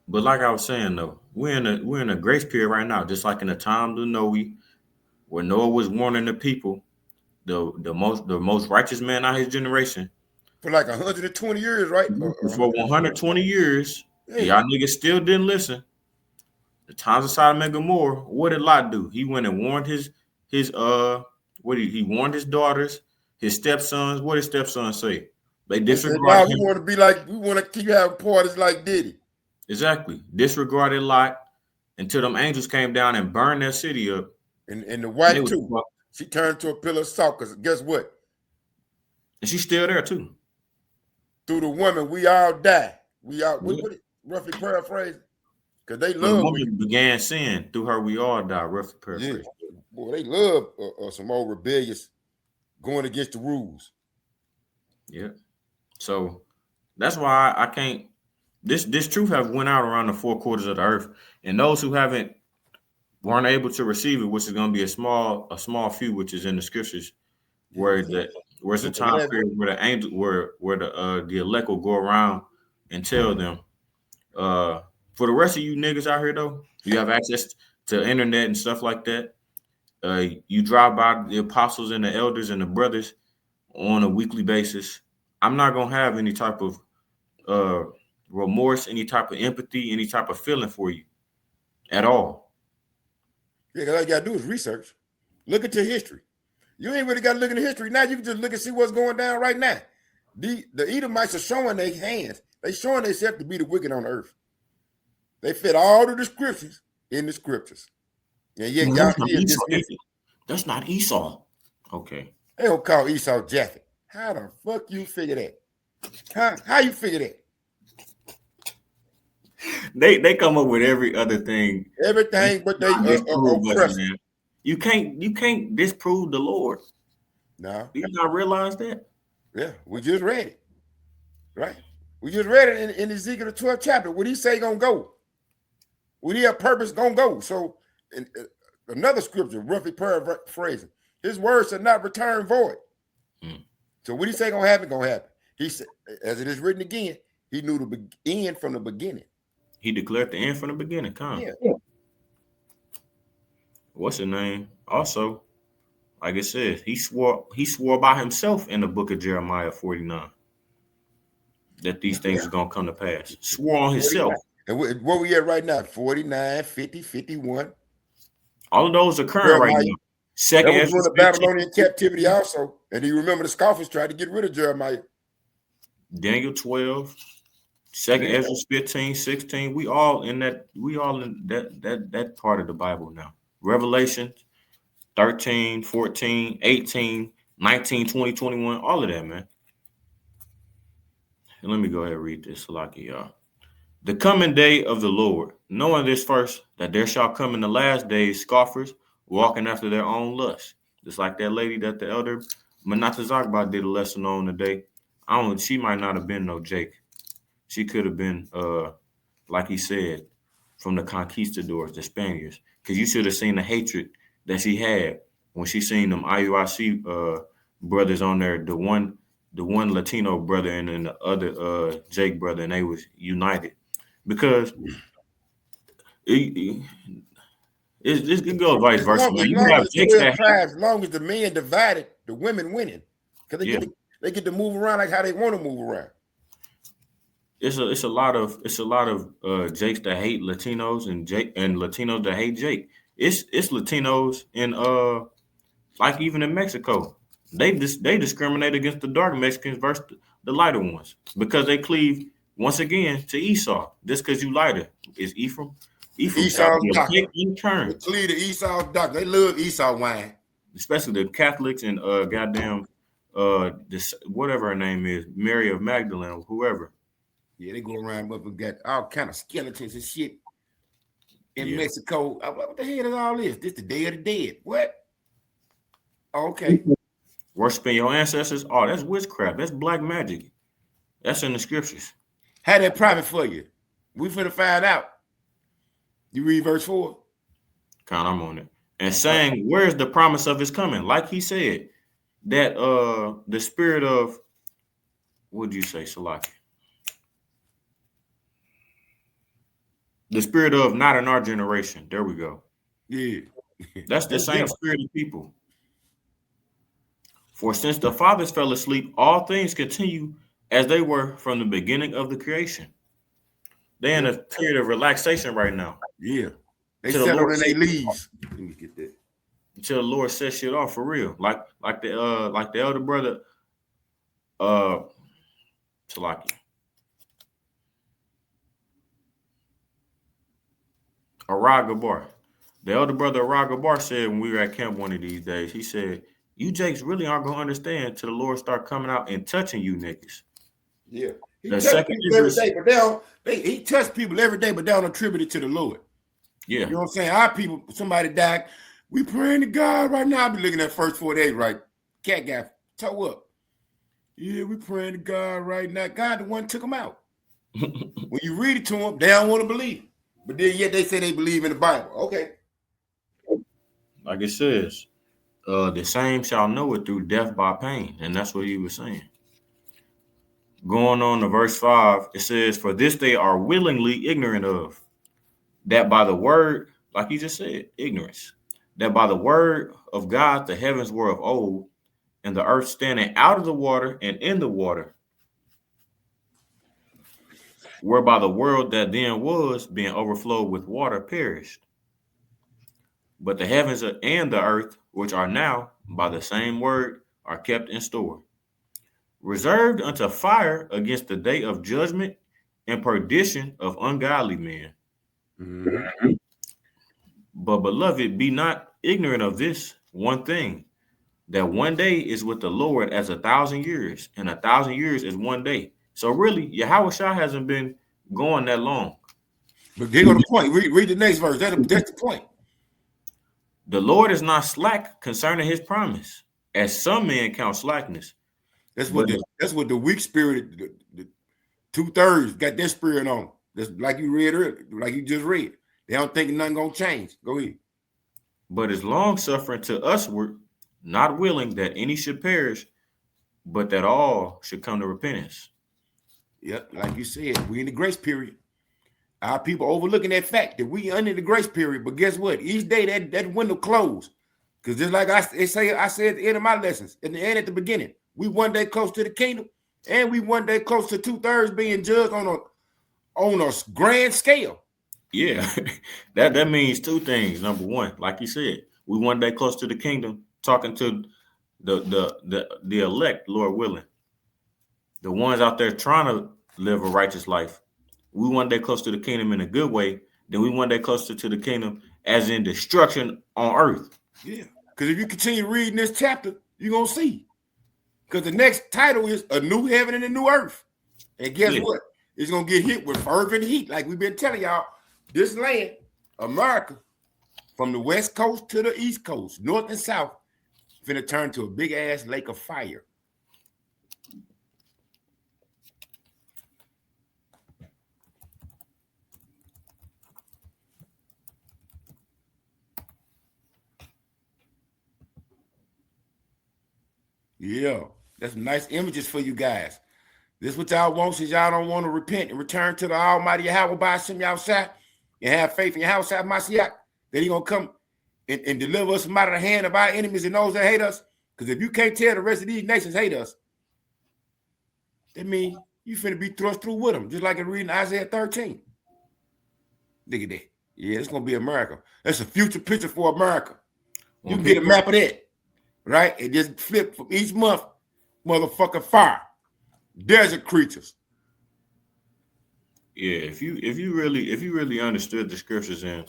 But like I was saying though, we're in a grace period right now, just like in the time of Noah, where Noah was warning the people, the most righteous man out of his generation. For like 120 years, right? Or For 120 years, yeah. y'all niggas still didn't listen. The times of Sodom and Gomorrah, what did Lot do? He went and warned his what did he warned his daughters, his stepsons. What did stepsons say? They They said, disregarded no, we him. want to be like, we want to keep having parties like Diddy. Exactly. Disregarded Lot until them angels came down and burned their city up. And the And they wife was too. She turned to a pillar of salt because guess what? and she's still there too. Through the woman, we all die. We all, Yeah. what roughly paraphrase? Because they So the love woman began sin. Through her we all die. Roughly yeah. paraphrase. Boy, they love some old rebellious going against the rules. Yeah. So that's why I can't. This truth have went out around the four quarters of the earth, and those who weren't able to receive it, which is going to be a small few, which is in the scriptures, where it's a Luke time 11. period where the angel, where the elect will go around and tell them, for the rest of you niggas out here though, you have access to internet and stuff like that. You drive by the apostles and the elders and the brothers on a weekly basis. I'm not gonna have any type of uh remorse, any type of empathy, any type of feeling for you at all. Yeah, because all you got to do is research. Look into history. You ain't really got to look into history now. You can just look and see what's going down right now. The Edomites are showing their hands. They showing themselves to be the wicked on earth. They fit all the descriptions in the scriptures. And yet y'all still dismiss it. That's not Esau. Okay. They don't call Esau Japhet. How the fuck you figure that? How you figure that? They come up with every other thing. Everything but they Disprove us, oppress. man. You can't disprove the Lord. No. Do you not realize that? Yeah, we just read it. Right? We just read it in Ezekiel the 12th chapter. When he say gonna go? When he have purpose gonna go? So another scripture, roughly paraphrasing, his words shall not return void. So what he say gonna happen. He said, as it is written again, he knew the end from the beginning. He declared the end from the beginning. Come. Yeah. What's his name? Also, like it says, he swore by himself in the book of Jeremiah 49 that these things are gonna come to pass. Swore on himself. And where we at right now? 49, 50, 51. All of those are current Jeremiah, right now. Second that was Ezra during the 15, Babylonian captivity also. And do you remember the scoffers tried to get rid of Jeremiah? Daniel 12, Second Ezra 15, 16. We all in that part of the Bible now. Revelation 13, 14, 18, 19, 20, 21, all of that, man. And let me go ahead and read this, Salaki, y'all. The coming day of the Lord, knowing this first, that there shall come in the last days scoffers, walking after their own lust. Just like that lady that the elder Manata Zakba did a lesson on today. She might not have been no Jake. She could have been, like he said, from the conquistadors, the Spaniards. Because you should have seen the hatred that she had when she seen them IUIC brothers on there, the one Latino brother and then the other Jake brother, and they was united. because it, it can go vice As versa, long man. as You long have as Jakes 12 that hate. tribes, as long as the men divided, the women winning. Because Yeah, they get to move around like how they want to move around. it's a lot of Jakes that hate Latinos and Latinos that hate Jake. It's Latinos in like even in Mexico, they discriminate against the dark Mexicans versus the lighter ones because they cleave once again to Esau. Just because you lighter is Ephraim shall Esau's be a doctor. pick in They turn. clear the Esau's doctor. They love Esau wine. Especially the Catholics and goddamn this whatever her name is, Mary of Magdalene or whoever. Yeah, they go around up and got all kind of skeletons and shit in Yeah. Mexico. I'm like, what the hell is all this? This the Day of the Dead. What? Okay. Worshiping your ancestors, oh, that's witchcraft. That's black magic. That's in the scriptures. Had that private for you. We finna find out. You read verse 4. Count, I'm on it. And saying, where's the promise of his coming? Like he said, that the spirit of what would you say, Salaki? The spirit of not in our generation. There we go. Yeah. That's the That's same them. spirit of people. For since the fathers fell asleep, all things continue as they were from the beginning of the creation. They're in Yeah. a period of relaxation right now. Yeah. They Till the Lord settled in their leaves. Let me get that. until the Lord sets shit off for real. Like the elder brother Salaki. Aragabar. The elder brother Aragabar said when we were at camp one of these days, he said, you Jakes really aren't gonna understand till the Lord start coming out and touching you niggas. Yeah. He The touched second people every Idris, day, but he touched people every day, but they don't attribute it to the Lord. yeah. You know what I'm saying? Our people, somebody died. We praying to God right now. I be looking at first 4 days, right? Cat guy, toe up. Yeah, we praying to God right now. God the one took them out. When you read it to them, they don't want to believe. But then yet they say they believe in the Bible. Okay. Like it says, the same shall know it through death by pain. And that's what he was saying. Going on to verse 5, it says, for this they are willingly ignorant of, that by the word, like he just said, ignorance, that by the word of God the heavens were of old, and the earth standing out of the water and in the water, whereby the world that then was, being overflowed with water, perished. But the heavens and the earth, which are now by the same word, are kept in store, reserved unto fire against the day of judgment and perdition of ungodly men. Mm-hmm. But beloved, be not ignorant of this one thing, that one day is with the Lord as 1,000 years, and 1,000 years is one day. So really, Yahweh Shah hasn't been going that long. But they go to the point. Read the next verse. That's the point. The Lord is not slack concerning his promise, as some men count slackness. That's what But the weak spirit, the 2/3 got their spirit on. That's like you read earlier, like you just read. They don't think nothing gonna change. Go ahead. is long suffering to usward, not willing that any should perish, but that all should come to repentance. Yep, like you said, we in the grace period. Our people overlooking that fact that we under the grace period. But guess what? Each day that window closed. Because just like I said at the end of my lessons, at the end at the beginning, we one day close to the kingdom, and we one day close to 2/3 being judged on a grand scale. Yeah, that means two things. Number one, like you said, we one day close to the kingdom, talking to the elect, Lord willing, the ones out there trying to live a righteous life. We one day close to the kingdom in a good way, then we one day closer to the kingdom as in destruction on earth. Yeah. Because if you continue reading this chapter, you're gonna see. Because the next title is A New Heaven and a New Earth. And guess what? It's gonna get hit with fervent heat. Like we've been telling y'all, this land, America, from the west coast to the east coast, north and south, finna turn to a big ass lake of fire. Yeah, that's some nice images for you guys. This what y'all want since y'all don't want to repent and return to the Almighty Yahweh by Hashem Yahushua and have faith in Yahushua Mashiach that he gonna come and deliver us from out of the hand of our enemies and those that hate us. Because if you can't tell the rest of these nations hate us, that means you finna be thrust through with them, just like in reading Isaiah 13. Look at that. Yeah, it's gonna be America. That's a future picture for America. You can get a map of that, right? And just flip from each month, motherfucking fire. Desert creatures. Yeah, if you really understood the scriptures and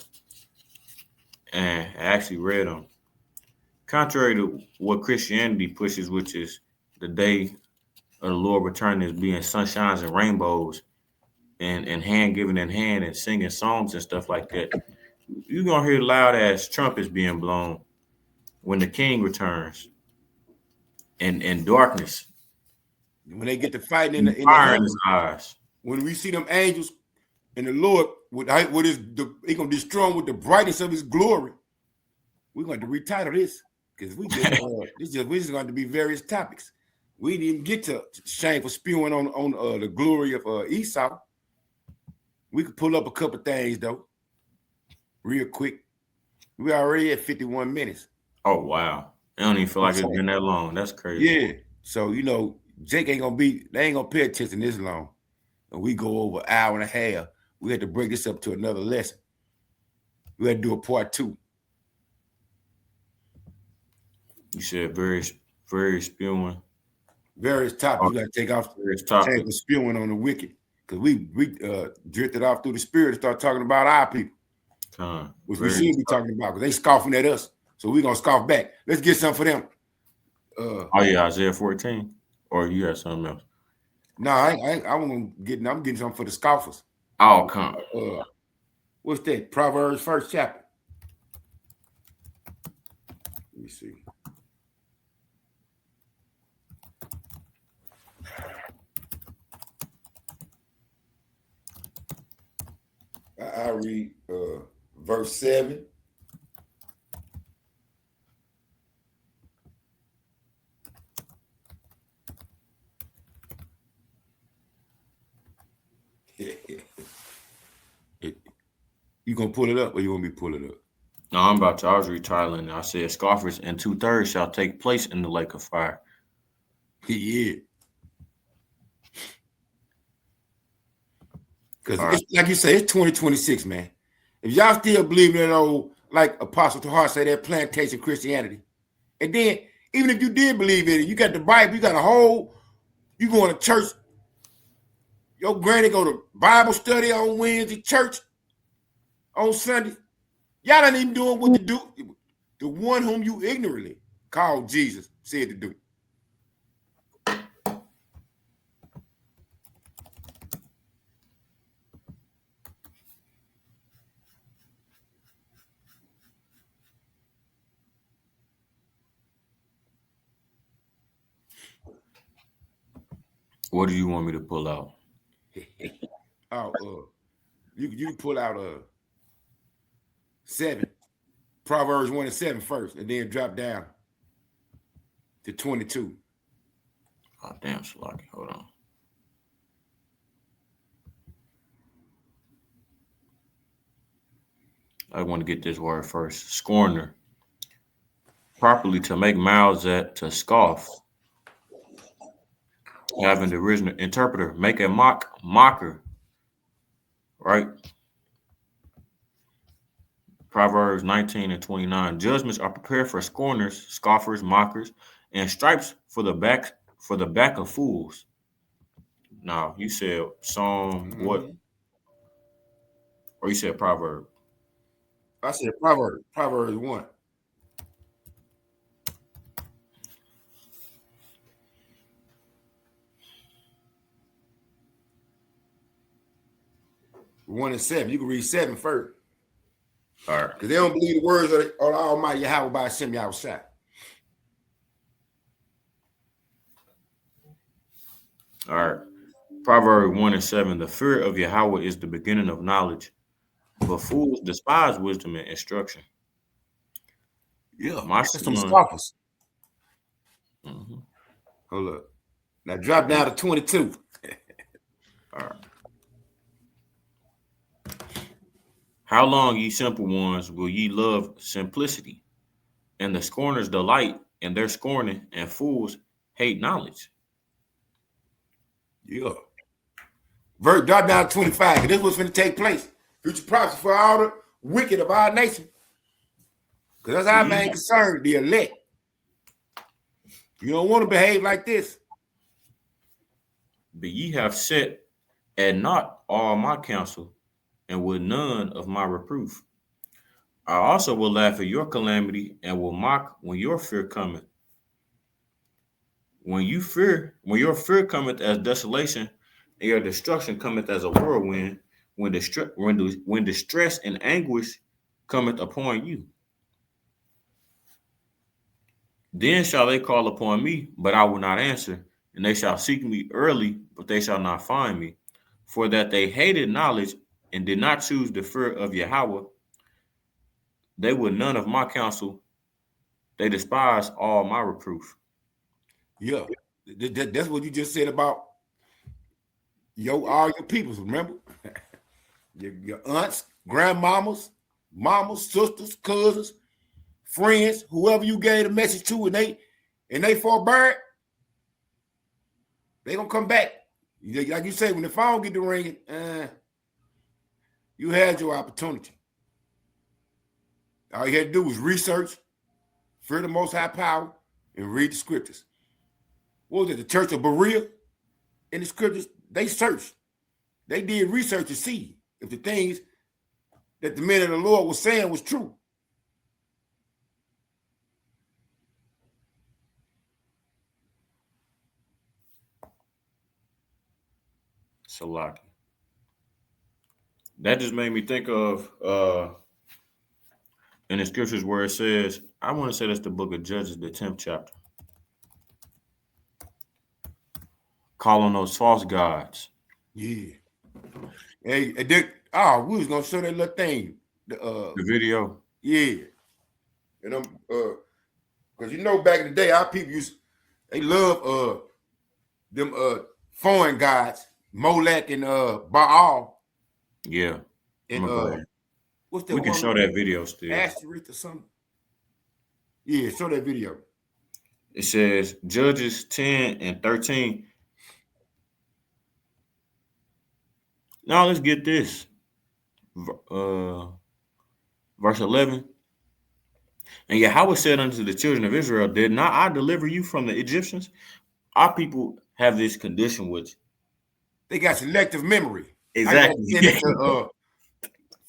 actually read them, contrary to what Christianity pushes, which is the day of the Lord returning as being sunshines and rainbows and hand giving in hand and singing songs and stuff like that, you're gonna hear loud ass trumpets being blown when the King returns, and darkness. When they get to fighting in the fire in his eyes. When we see them angels and the Lord with his, he gonna destroy them with the brightness of his glory. We're going to retitle this because we just we're just going to be various topics. We didn't even get to shameful spewing on the glory of Esau. We could pull up a couple things though, real quick. We already at 51 minutes. Oh wow! I don't even feel like it's been that long. That's crazy. Yeah. So Jake ain't gonna they ain't gonna pay attention this long. And we go over an hour and a half. We had to break this up to another lesson. We had to do a part 2. You said various spewing. Various topics. You got to take off the spewing on the wicked. Because we drifted off through the spirit and start talking about our people. Which we should be talking about because they scoffing at us. So we're going to scoff back. Let's get something for them. Isaiah 14. Or you got something else? No, I'm getting something for the scoffers. Oh, come. What's that? Proverbs 1st chapter. Let me see. I read verse 7. You gonna pull it up or you want me to pull it up? No, I'm about to. I was retitling. I said, scoffers and 2/3 shall take place in the lake of fire. Yeah. Because like you say, it's 2026, man. If y'all still believe in that old, like Apostle Tahar say, that plantation Christianity, and then even if you did believe in it, you got the Bible, you got you going to church, your granny go to Bible study on Wednesday, church on Sunday. Y'all not even doing what to do. The one whom you ignorantly called Jesus said to do. What do you want me to pull out? You can pull out 7, Proverbs 1 and 7 first, and then drop down to 22. Oh damn, Shalaki, hold on. I want to get this word first. Scorner. Properly to make mouths to scoff. Having the original interpreter, make a mocker. Right? Proverbs 19 and 29. Judgments are prepared for scorners, scoffers, mockers, and stripes for the back of fools. Now, you said Psalm what? Or you said Proverb? I said Proverbs 1. One and 7. You can read 7 first. All right. Because they don't believe the words of the Almighty Yahweh by Hashem Yahushua. All right. Proverbs 1 and 7. The fear of Yahweh is the beginning of knowledge, but fools despise wisdom and instruction. Yeah, that's some scoffers. Mm-hmm. Hold up. Now drop down to 22. All right. How long, ye simple ones, will ye love simplicity? And the scorners delight in their scorning, and fools hate knowledge. Yeah. Verse drop down to 25. 'Cause this was going to take place. Future prophecy for all the wicked of our nation. Because that's But our ye, main concern, the elect. You don't want to behave like this. but ye have set at naught all my counsel, and with none of my reproof. I also will laugh at your calamity, and will mock when your fear cometh. When your fear cometh as desolation, and your destruction cometh as a whirlwind, when distress and anguish cometh upon you, then shall they call upon me, but I will not answer, and they shall seek me early, but they shall not find me. For that they hated knowledge and did not choose the fear of Yahweh, they would none of my counsel, they despise all my reproof. Yeah. That's what you just said about all your peoples, remember? Your aunts, grandmamas, mamas, sisters, cousins, friends, whoever you gave the message to, and they forbear, they gonna come back. Like you say, when the phone get to ringing, you had your opportunity. All you had to do was research, fear the Most High Power, and read the scriptures. What was it? The Church of Berea in the scriptures, they searched. They did research to see if the things that the men of the Lord was saying was true. Salaki. That just made me think of in the scriptures where it says, I want to say that's the book of Judges, the 10th chapter. Call on those false gods. Yeah. Hey, we was gonna show that little thing. The video. Yeah. And because back in the day, our people they love them foreign gods, Molech and Baal. Yeah. And what's that we can one? show that video still. Asterisk or something. Yeah, show that video. It says Judges 10 and 13. Now let's get this. Verse 11. And Yahweh said unto the children of Israel, did not I deliver you from the Egyptians? Our people have this condition which they got selective memory. exactly. I said it to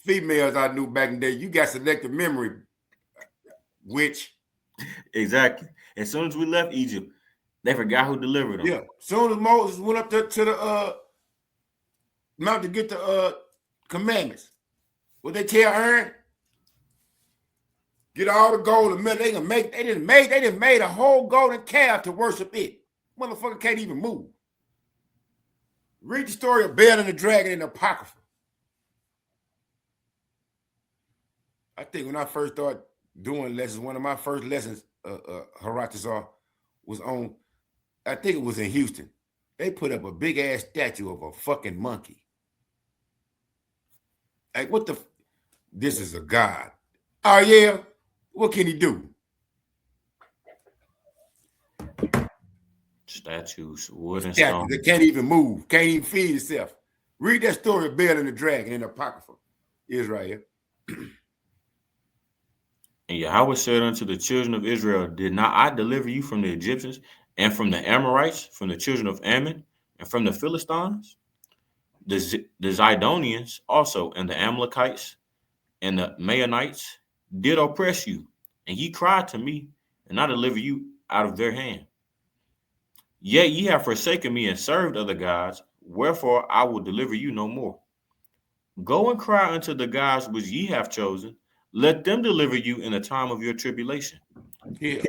females I knew back in the day. You got selective memory, which exactly. As soon as we left Egypt, they forgot who delivered them. Yeah. As soon as Moses went up to the mount to get the commandments, what they tell Aaron? Get all the gold and metal. They didn't made a whole golden calf to worship it. Motherfucker can't even move. Read the story of Baal and the dragon in the Apocrypha. I think when I first started doing lessons, one of my first lessons, Haratazar, was on, I think it was in Houston. They put up a big ass statue of a fucking monkey. Like, what the? This is a god. Oh, yeah. What can he do? Statues, wood and Statues stone. that can't even move, can't even feed itself. Read that story of Baal and the dragon in the Apocrypha, Israel. And Yahweh said unto the children of Israel, did not I deliver you from the Egyptians and from the Amorites, from the children of Ammon, and from the Philistines? The Zidonians also, and the Amalekites, and the Maonites did oppress you, and ye cried to me, and I deliver you out of their hand. Yet ye have forsaken me and served other gods, wherefore I will deliver you no more. Go and cry unto the gods which ye have chosen. Let them deliver you in the time of your tribulation. Yeah.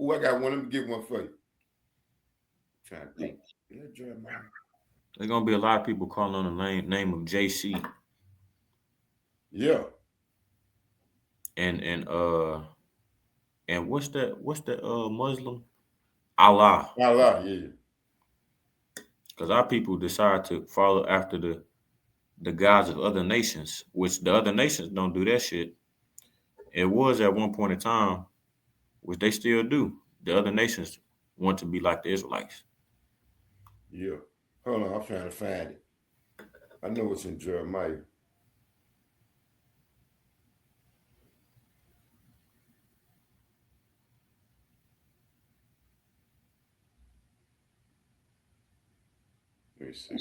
Oh, I got one. Let me get one for you. I'm trying to think. There's gonna be a lot of people calling on the name of JC. Yeah. And what's that Muslim? Allah. Allah, yeah. Because our people decide to follow after the gods of other nations, which the other nations don't do that shit. It was at one point in time, which they still do. The other nations want to be like the Israelites. Yeah. Hold on, I'm trying to find it. I know it's in Jeremiah. Let me see.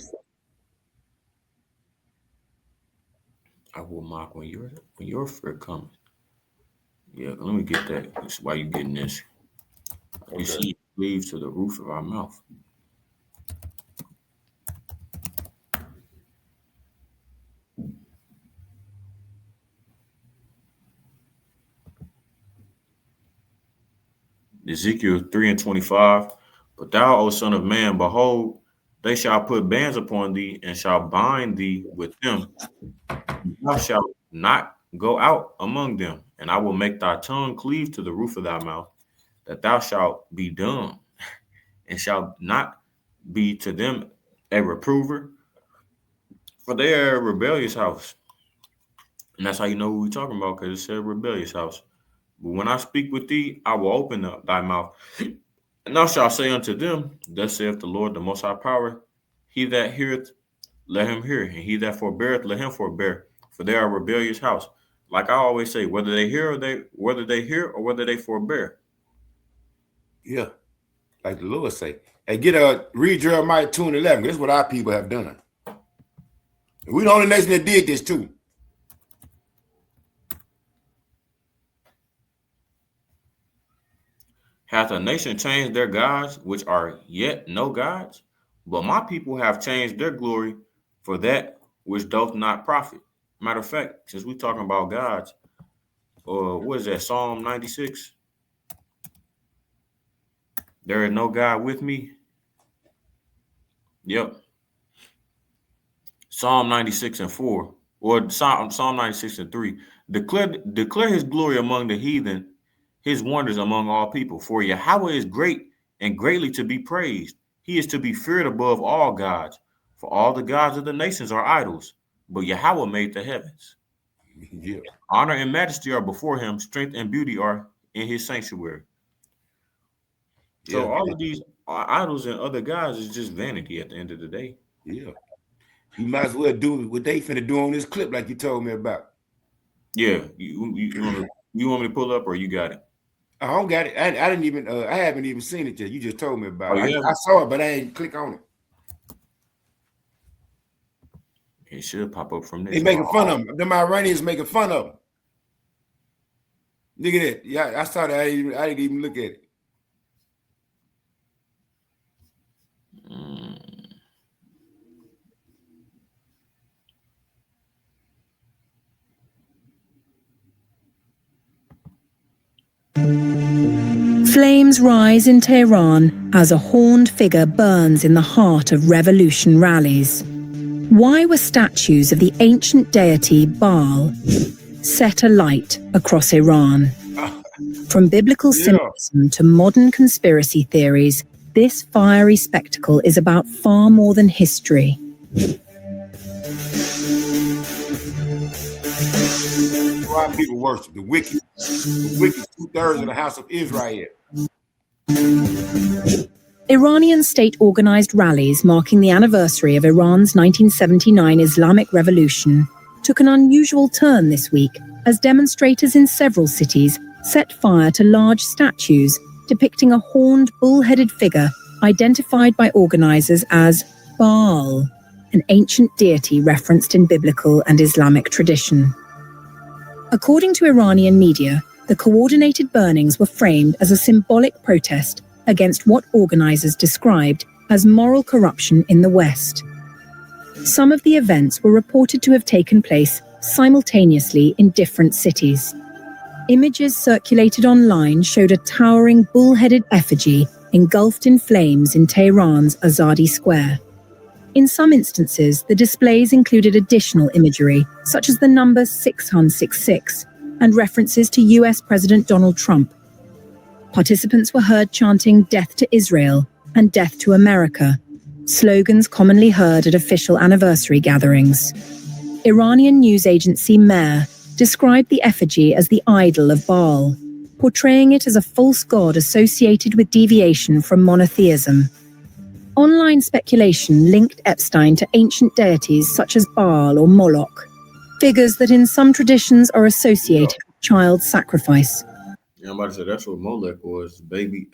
I will mock when your fear comes. Yeah, let me get that. That's why you getting this. You Okay. see, leaves to the roof of our mouth. Ezekiel 3:25. But thou, O son of man, behold, they shall put bands upon thee and shall bind thee with them. Thou shalt not go out among them, and I will make thy tongue cleave to the roof of thy mouth, that thou shalt be dumb, and shalt not be to them a reprover, for they are a rebellious house. And that's how you know who we're talking about, because it said rebellious house. But when I speak with thee, I will open up thy mouth, and thou shalt say unto them, thus saith the Lord, the Most High Power, he that heareth, let him hear, and he that forbeareth, let him forbear, for they are a rebellious house. Like I always say, whether they hear or whether they forbear. Yeah. Like the Lord say. Hey, read Jeremiah 2:11. This is what our people have done. And we the only nation that did this too. Hath a nation changed their gods, which are yet no gods? But my people have changed their glory for that which doth not profit. Matter of fact, since we're talking about gods, what is that, Psalm 96? There is no God with me. Yep. Psalm 96:4, or Psalm 96:3. Declare his glory among the heathen, his wonders among all people. For Yahweh is great and greatly to be praised. He is to be feared above all gods. For all the gods of the nations are idols, but Yahweh made the heavens. Yeah. Honor and majesty are before him, strength and beauty are in his sanctuary. Yeah. So all of these idols and other gods is just vanity at the end of the day. Yeah. You might as well do what they finna do on this clip, like you told me about. Yeah, you want me to pull up, or you got it? I don't got it. I didn't even. I haven't even seen it yet. You just told me about Oh, it. yeah. I saw it, but I ain't click on it. It should pop up from this. They making fun of them. Them Iranians making fun of them. Look at that. Yeah, I saw that. I didn't even look at it. Flames rise in Tehran as a horned figure burns in the heart of revolution rallies. Why were statues of the ancient deity Baal set alight across Iran? From biblical symbolism to modern conspiracy theories, this fiery spectacle is about far more than history. Why people worship the wicked? The wicked 2/3 of the house of Israel. Iranian state-organized rallies marking the anniversary of Iran's 1979 Islamic Revolution took an unusual turn this week as demonstrators in several cities set fire to large statues depicting a horned, bull-headed figure identified by organizers as Baal, an ancient deity referenced in biblical and Islamic tradition. According to Iranian media, the coordinated burnings were framed as a symbolic protest against what organizers described as moral corruption in the West. Some of the events were reported to have taken place simultaneously in different cities. Images circulated online showed a towering bull-headed effigy engulfed in flames in Tehran's Azadi Square. In some instances, the displays included additional imagery, such as the number 666, and references to US President Donald Trump. Participants were heard chanting "Death to Israel" and "Death to America," slogans commonly heard at official anniversary gatherings. Iranian news agency Mehr described the effigy as the idol of Baal, portraying it as a false god associated with deviation from monotheism. Online speculation linked Epstein to ancient deities such as Baal or Moloch, figures that in some traditions are associated with child sacrifice. Yeah, I'm about to say that's what Molech was, baby,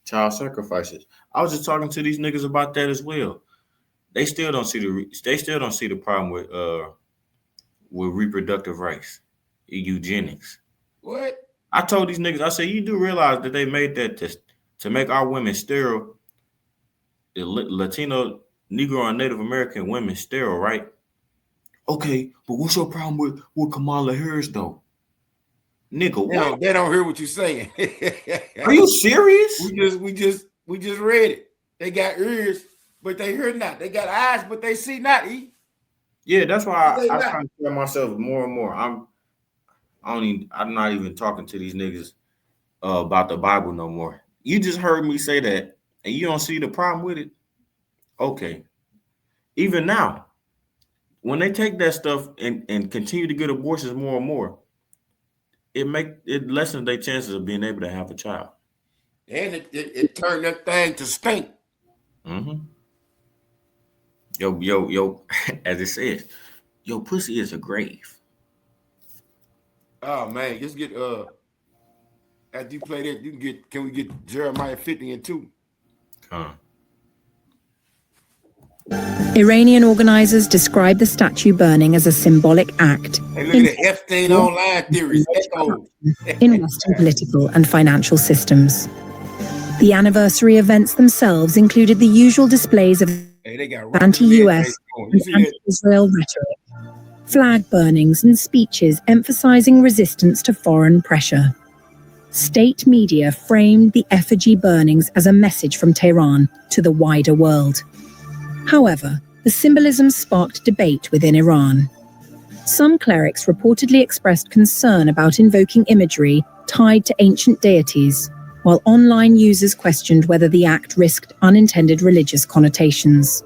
child sacrifices. I was just talking to these niggas about that as well. They still don't see the problem with reproductive rights, eugenics. What? I told these niggas, I said, you do realize that they made that to make our women sterile, the Latino, Negro, and Native American women sterile, right? Okay, but what's your problem with Kamala Harris though? Nigga, what? They don't hear what you're saying. Are you serious? We just read it. They got ears, but they hear not. They got eyes, but they see not. Yeah, that's why I try to tell myself more and more. I'm not even talking to these niggas about the Bible no more. You just heard me say that, and you don't see the problem with it. Okay, even now, when they take that stuff and continue to get abortions more and more, it lessens their chances of being able to have a child. And it turned that thing to stink. Mm-hmm. Yo, as it says, your pussy is a grave. Oh man, just get after you play that, can we get Jeremiah 50 and 2? Iranian organizers describe the statue burning as a symbolic act Hey, look at the Epstein online theories. in Western political and financial systems. The anniversary events themselves included the usual displays of anti-US and anti-Israel rhetoric, flag burnings and speeches emphasizing resistance to foreign pressure. State media framed the effigy burnings as a message from Tehran to the wider world. However, the symbolism sparked debate within Iran. Some clerics reportedly expressed concern about invoking imagery tied to ancient deities, while online users questioned whether the act risked unintended religious connotations.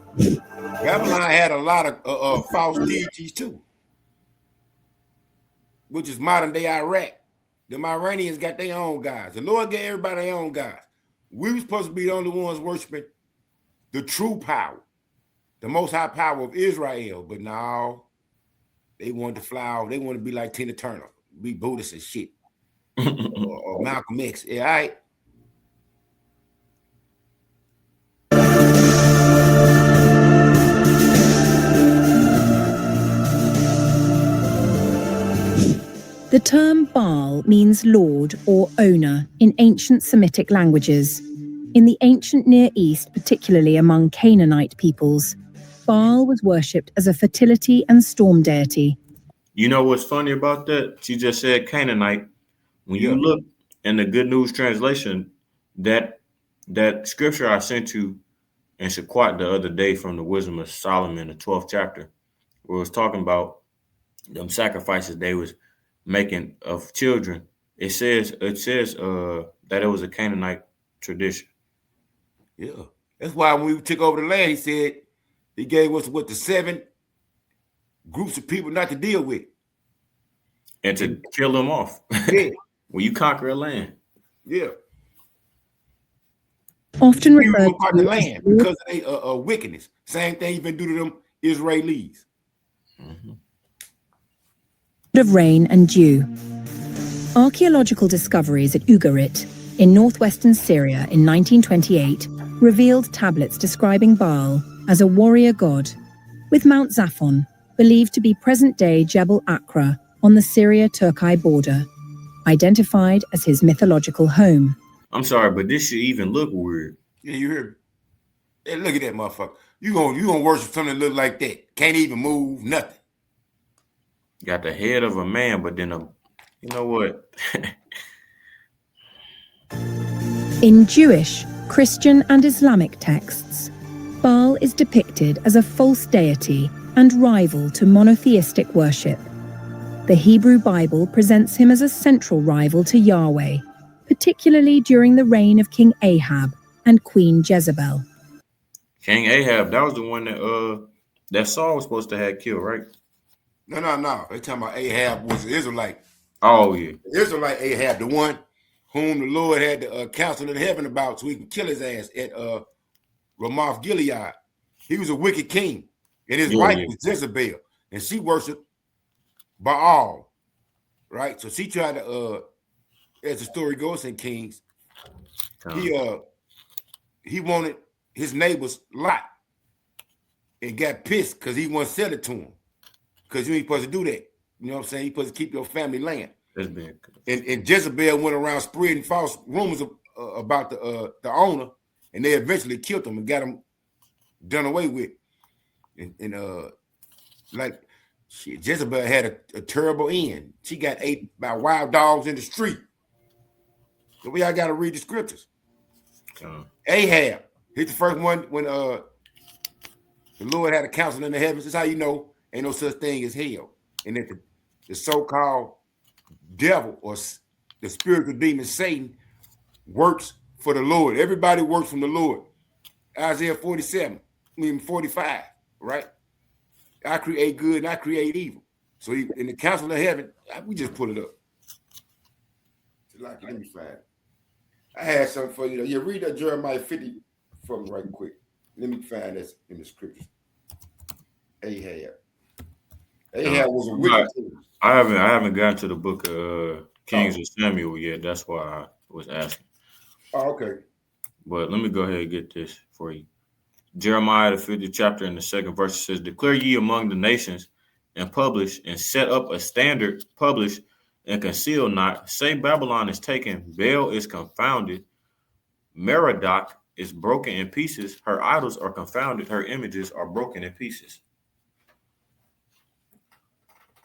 Babylon had a lot of false deities too, which is modern day Iraq. The Iranians got their own gods. The Lord gave everybody their own gods. We were supposed to be the only ones worshiping the true power, the most high power of Israel, but now they want to fly out. They want to be like Tina Turner, be Buddhist and shit, or Malcolm X. Yeah, all right. The term Baal means lord or owner in ancient Semitic languages. In the ancient Near East, particularly among Canaanite peoples, Baal was worshipped as a fertility and storm deity. You know what's funny about that? She just said Canaanite. When you look in the Good News translation, that scripture I sent you in Shaquat the other day from the Wisdom of Solomon, the 12th chapter, where it was talking about them sacrifices they was making of children. It says that it was a Canaanite tradition. Yeah, that's why when we took over the land, he said he gave us the 7 groups of people not to deal with and to kill them off. Yeah. When you conquer a land. Yeah. Often referred to the land because of their wickedness. Same thing you been do to them Israelis. Mm-hmm. Of rain and dew. Archaeological discoveries at Ugarit in northwestern Syria in 1928 revealed tablets describing Baal as a warrior god, with Mount Zaphon believed to be present-day Jebel Akra on the Syria-Turkey border, identified as his mythological home. I'm sorry, but this should even look weird. Yeah, you hear me? Hey, look at that motherfucker. You gonna worship something that look like that? Can't even move, nothing. Got the head of a man, but then you know what? In Jewish, Christian, and Islamic texts, Baal is depicted as a false deity and rival to monotheistic worship. The Hebrew Bible presents him as a central rival to Yahweh, particularly during the reign of King Ahab and Queen Jezebel. King Ahab, that was the one that Saul was supposed to have killed, right? No. They talking about Ahab was the Israelite. Oh yeah. The Israelite Ahab, the one whom the Lord had the counsel in heaven about so he can kill his ass at Ramoth Gilead. He was a wicked king, and his wife was Jezebel, and she worshipped Baal, right? So she tried to, as the story goes in Kings, he wanted his neighbor's lot and got pissed because he wouldn't sell it to him because you ain't supposed to do that. You know what I'm saying? You're supposed to keep your family land. That's big. And Jezebel went around spreading false rumors about the owner, and they eventually killed him and got him done away with. And like shit, Jezebel had a terrible end. She got ate by wild dogs in the street. So we all got to read the scriptures. Ahab, he's the first one when the Lord had a counsel in the heavens. This is how you know ain't no such thing as hell. And that the so-called devil or the spiritual demon Satan works for the Lord. Everybody works from the Lord. Isaiah 45, right? I create good and I create evil. So in the council of heaven, we just pull it up. Let me find it. I had something for you. You read that Jeremiah 50 for me right quick. Let me find this in the scriptures. Ahab was a wicked king. I haven't gotten to the book of Kings of Samuel yet. That's why I was asking. Oh, okay. But let me go ahead and get this for you. Jeremiah, the 50th chapter, in the second verse, says, "Declare ye among the nations, and publish, and set up a standard, publish, and conceal not. Say Babylon is taken, Baal is confounded, Merodach is broken in pieces, her idols are confounded, her images are broken in pieces.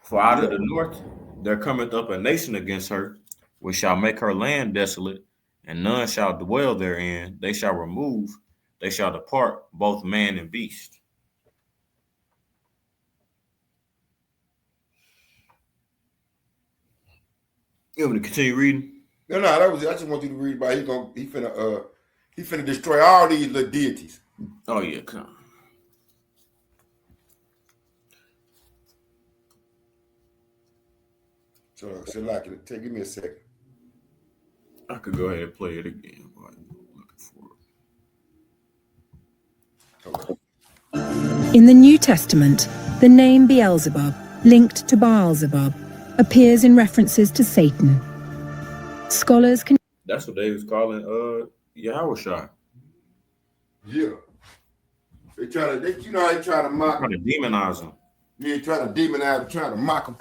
For out of the north there cometh up a nation against her, which shall make her land desolate, and none shall dwell therein. They shall remove, they shall depart, both man and beast." You want me to continue reading? No, that was it. I just want you to read about he finna destroy all these little deities. Oh yeah, come on. So like give me a second. I could go ahead and play it again. In the New Testament, the name Beelzebub, linked to Baalzebub, appears in references to Satan. Scholars can... That's what they was calling Yahushua. Yeah. They try to mock him. Trying to demonize him. Yeah, trying to demonize him, trying to mock him.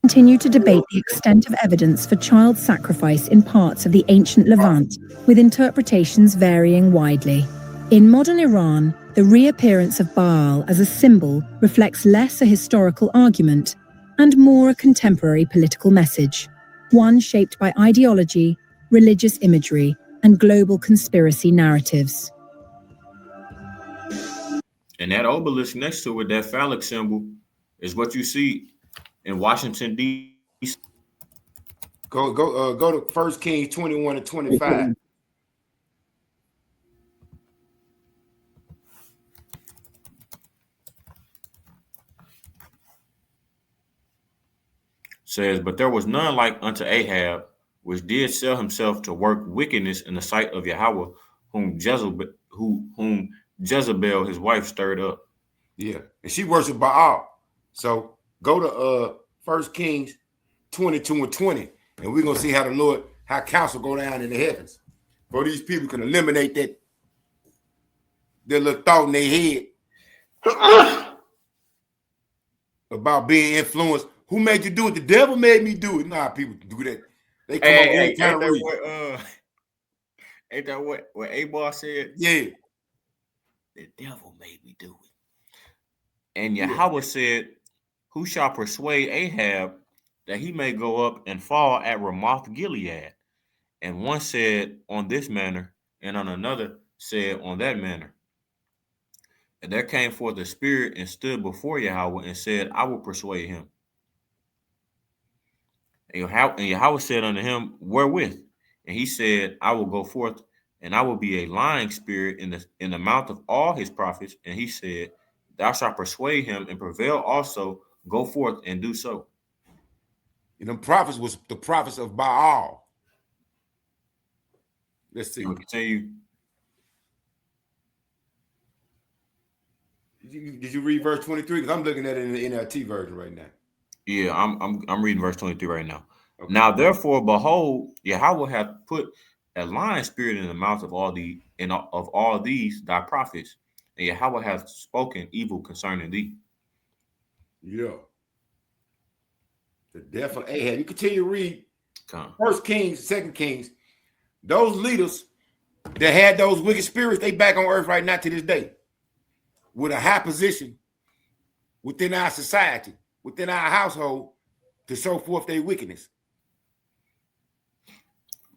Continue to debate the extent of evidence for child sacrifice in parts of the ancient Levant, with interpretations varying widely. In modern Iran, the reappearance of Baal as a symbol reflects less a historical argument and more a contemporary political message, one shaped by ideology, religious imagery, and global conspiracy narratives. And that obelisk next to it, that phallic symbol, is what you see in Washington, D.C. Go to 1 Kings 21 and 25. Says, "But there was none like unto Ahab, which did sell himself to work wickedness in the sight of Yahweh, whom Jezebel his wife stirred up." Yeah, and she worshiped Baal. So go to 1 Kings 22 and 20, and we're gonna see how counsel go down in the heavens. For these people can eliminate that little thought in their head about being influenced. Who made you do it? The devil made me do it. Nah, people do that. They come up with any kind of reason. Ain't that what A-Bar said? Yeah. The devil made me do it. And Yahweh said, "Who shall persuade Ahab that he may go up and fall at Ramoth Gilead?" And one said on this manner, and on another said on that manner. And there came forth a spirit and stood before Yahweh and said, "I will persuade him." And Yahweh said unto him, "Wherewith?" And he said, "I will go forth and I will be a lying spirit in the mouth of all his prophets. And he said, Thou shalt persuade him and prevail also. Go forth and do so. And them prophets was the prophets of Baal. Let's see. We continue. Did you read verse 23? Because I'm looking at it in the NLT version right now. Yeah, I'm reading verse 23 right now. Okay. Now, therefore, behold, Yahweh hath put a lying spirit in the mouth of all these thy prophets, and Yahweh hath spoken evil concerning thee. Yeah. The death of Ahab. You continue to read Come. First Kings, Second Kings. Those leaders that had those wicked spirits, they back on earth right now to this day with a high position within our society, within our household, to show forth their wickedness.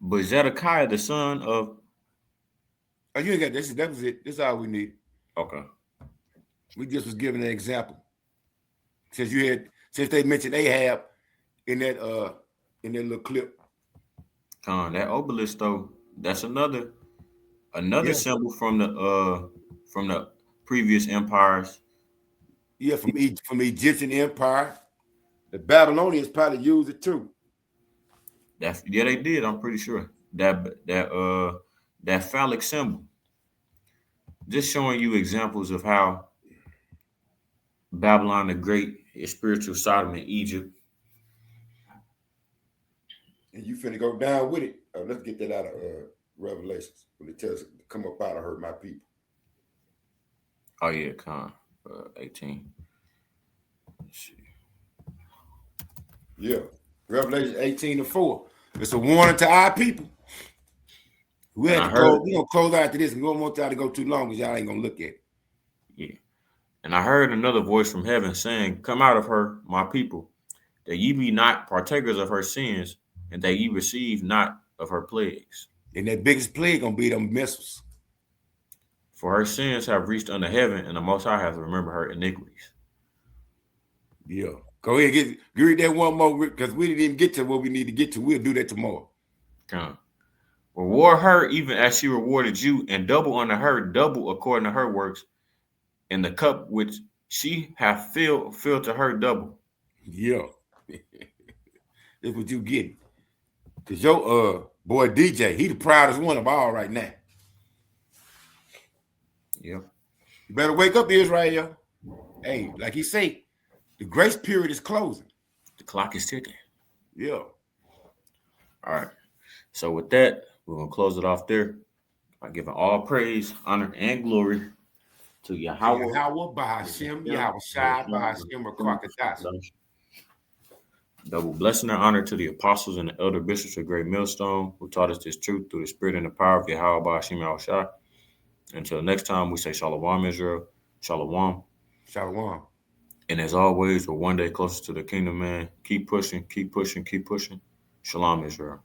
But Zedekiah, the son of... Oh, you ain't got this. That was it. This is all we need. Okay. We just was giving an example. Since they mentioned Ahab in that little clip. That obelisk though, that's another symbol from the previous empires. Yeah, from the Egyptian Empire. The Babylonians probably used it too. Yeah, they did. I'm pretty sure that phallic symbol. Just showing you examples of how Babylon the Great is spiritual Sodom in Egypt. And you finna go down with it. Let's get that out of Revelations when it tells us to come up out of her, my people. Oh yeah, 18. Let's see. Yeah, Revelation 18:4. It's a warning to our people. We have to close. We're gonna close after this, and we don't want y'all to go too long because y'all ain't gonna look at it. Yeah. And I heard another voice from heaven saying, Come out of her, my people, that ye be not partakers of her sins, and that ye receive not of her plagues. And that biggest plague gonna be them missiles. For her sins have reached unto heaven, and the Most High hath remembered her iniquities. Yeah. Go ahead, get read that one more, because we didn't even get to what we need to get to. We'll do that tomorrow. Come. Reward her even as she rewarded you, and double unto her, double according to her works, and the cup which she hath filled to her double. Yeah. That's what you get. Because your boy DJ, he the proudest one of all right now. Yeah. You better wake up, Israel. Hey, like he say, the grace period is closing. The clock is ticking. Yeah. All right. So with that, we're going to close it off there by giving all praise, honor, and glory to Yahweh. Yahweh by Hashem, Yahweh Shai by Hashem, Rakakadas. Double blessing and honor to the apostles and the elder bishops of Great Millstone who taught us this truth through the spirit and the power of Yahweh by Hashem, Yahweh Shai. Until next time, we say Shalom, Israel. Shalom. Shalom. And as always, we're one day closer to the kingdom, man. Keep pushing, keep pushing, keep pushing. Shalom, Israel.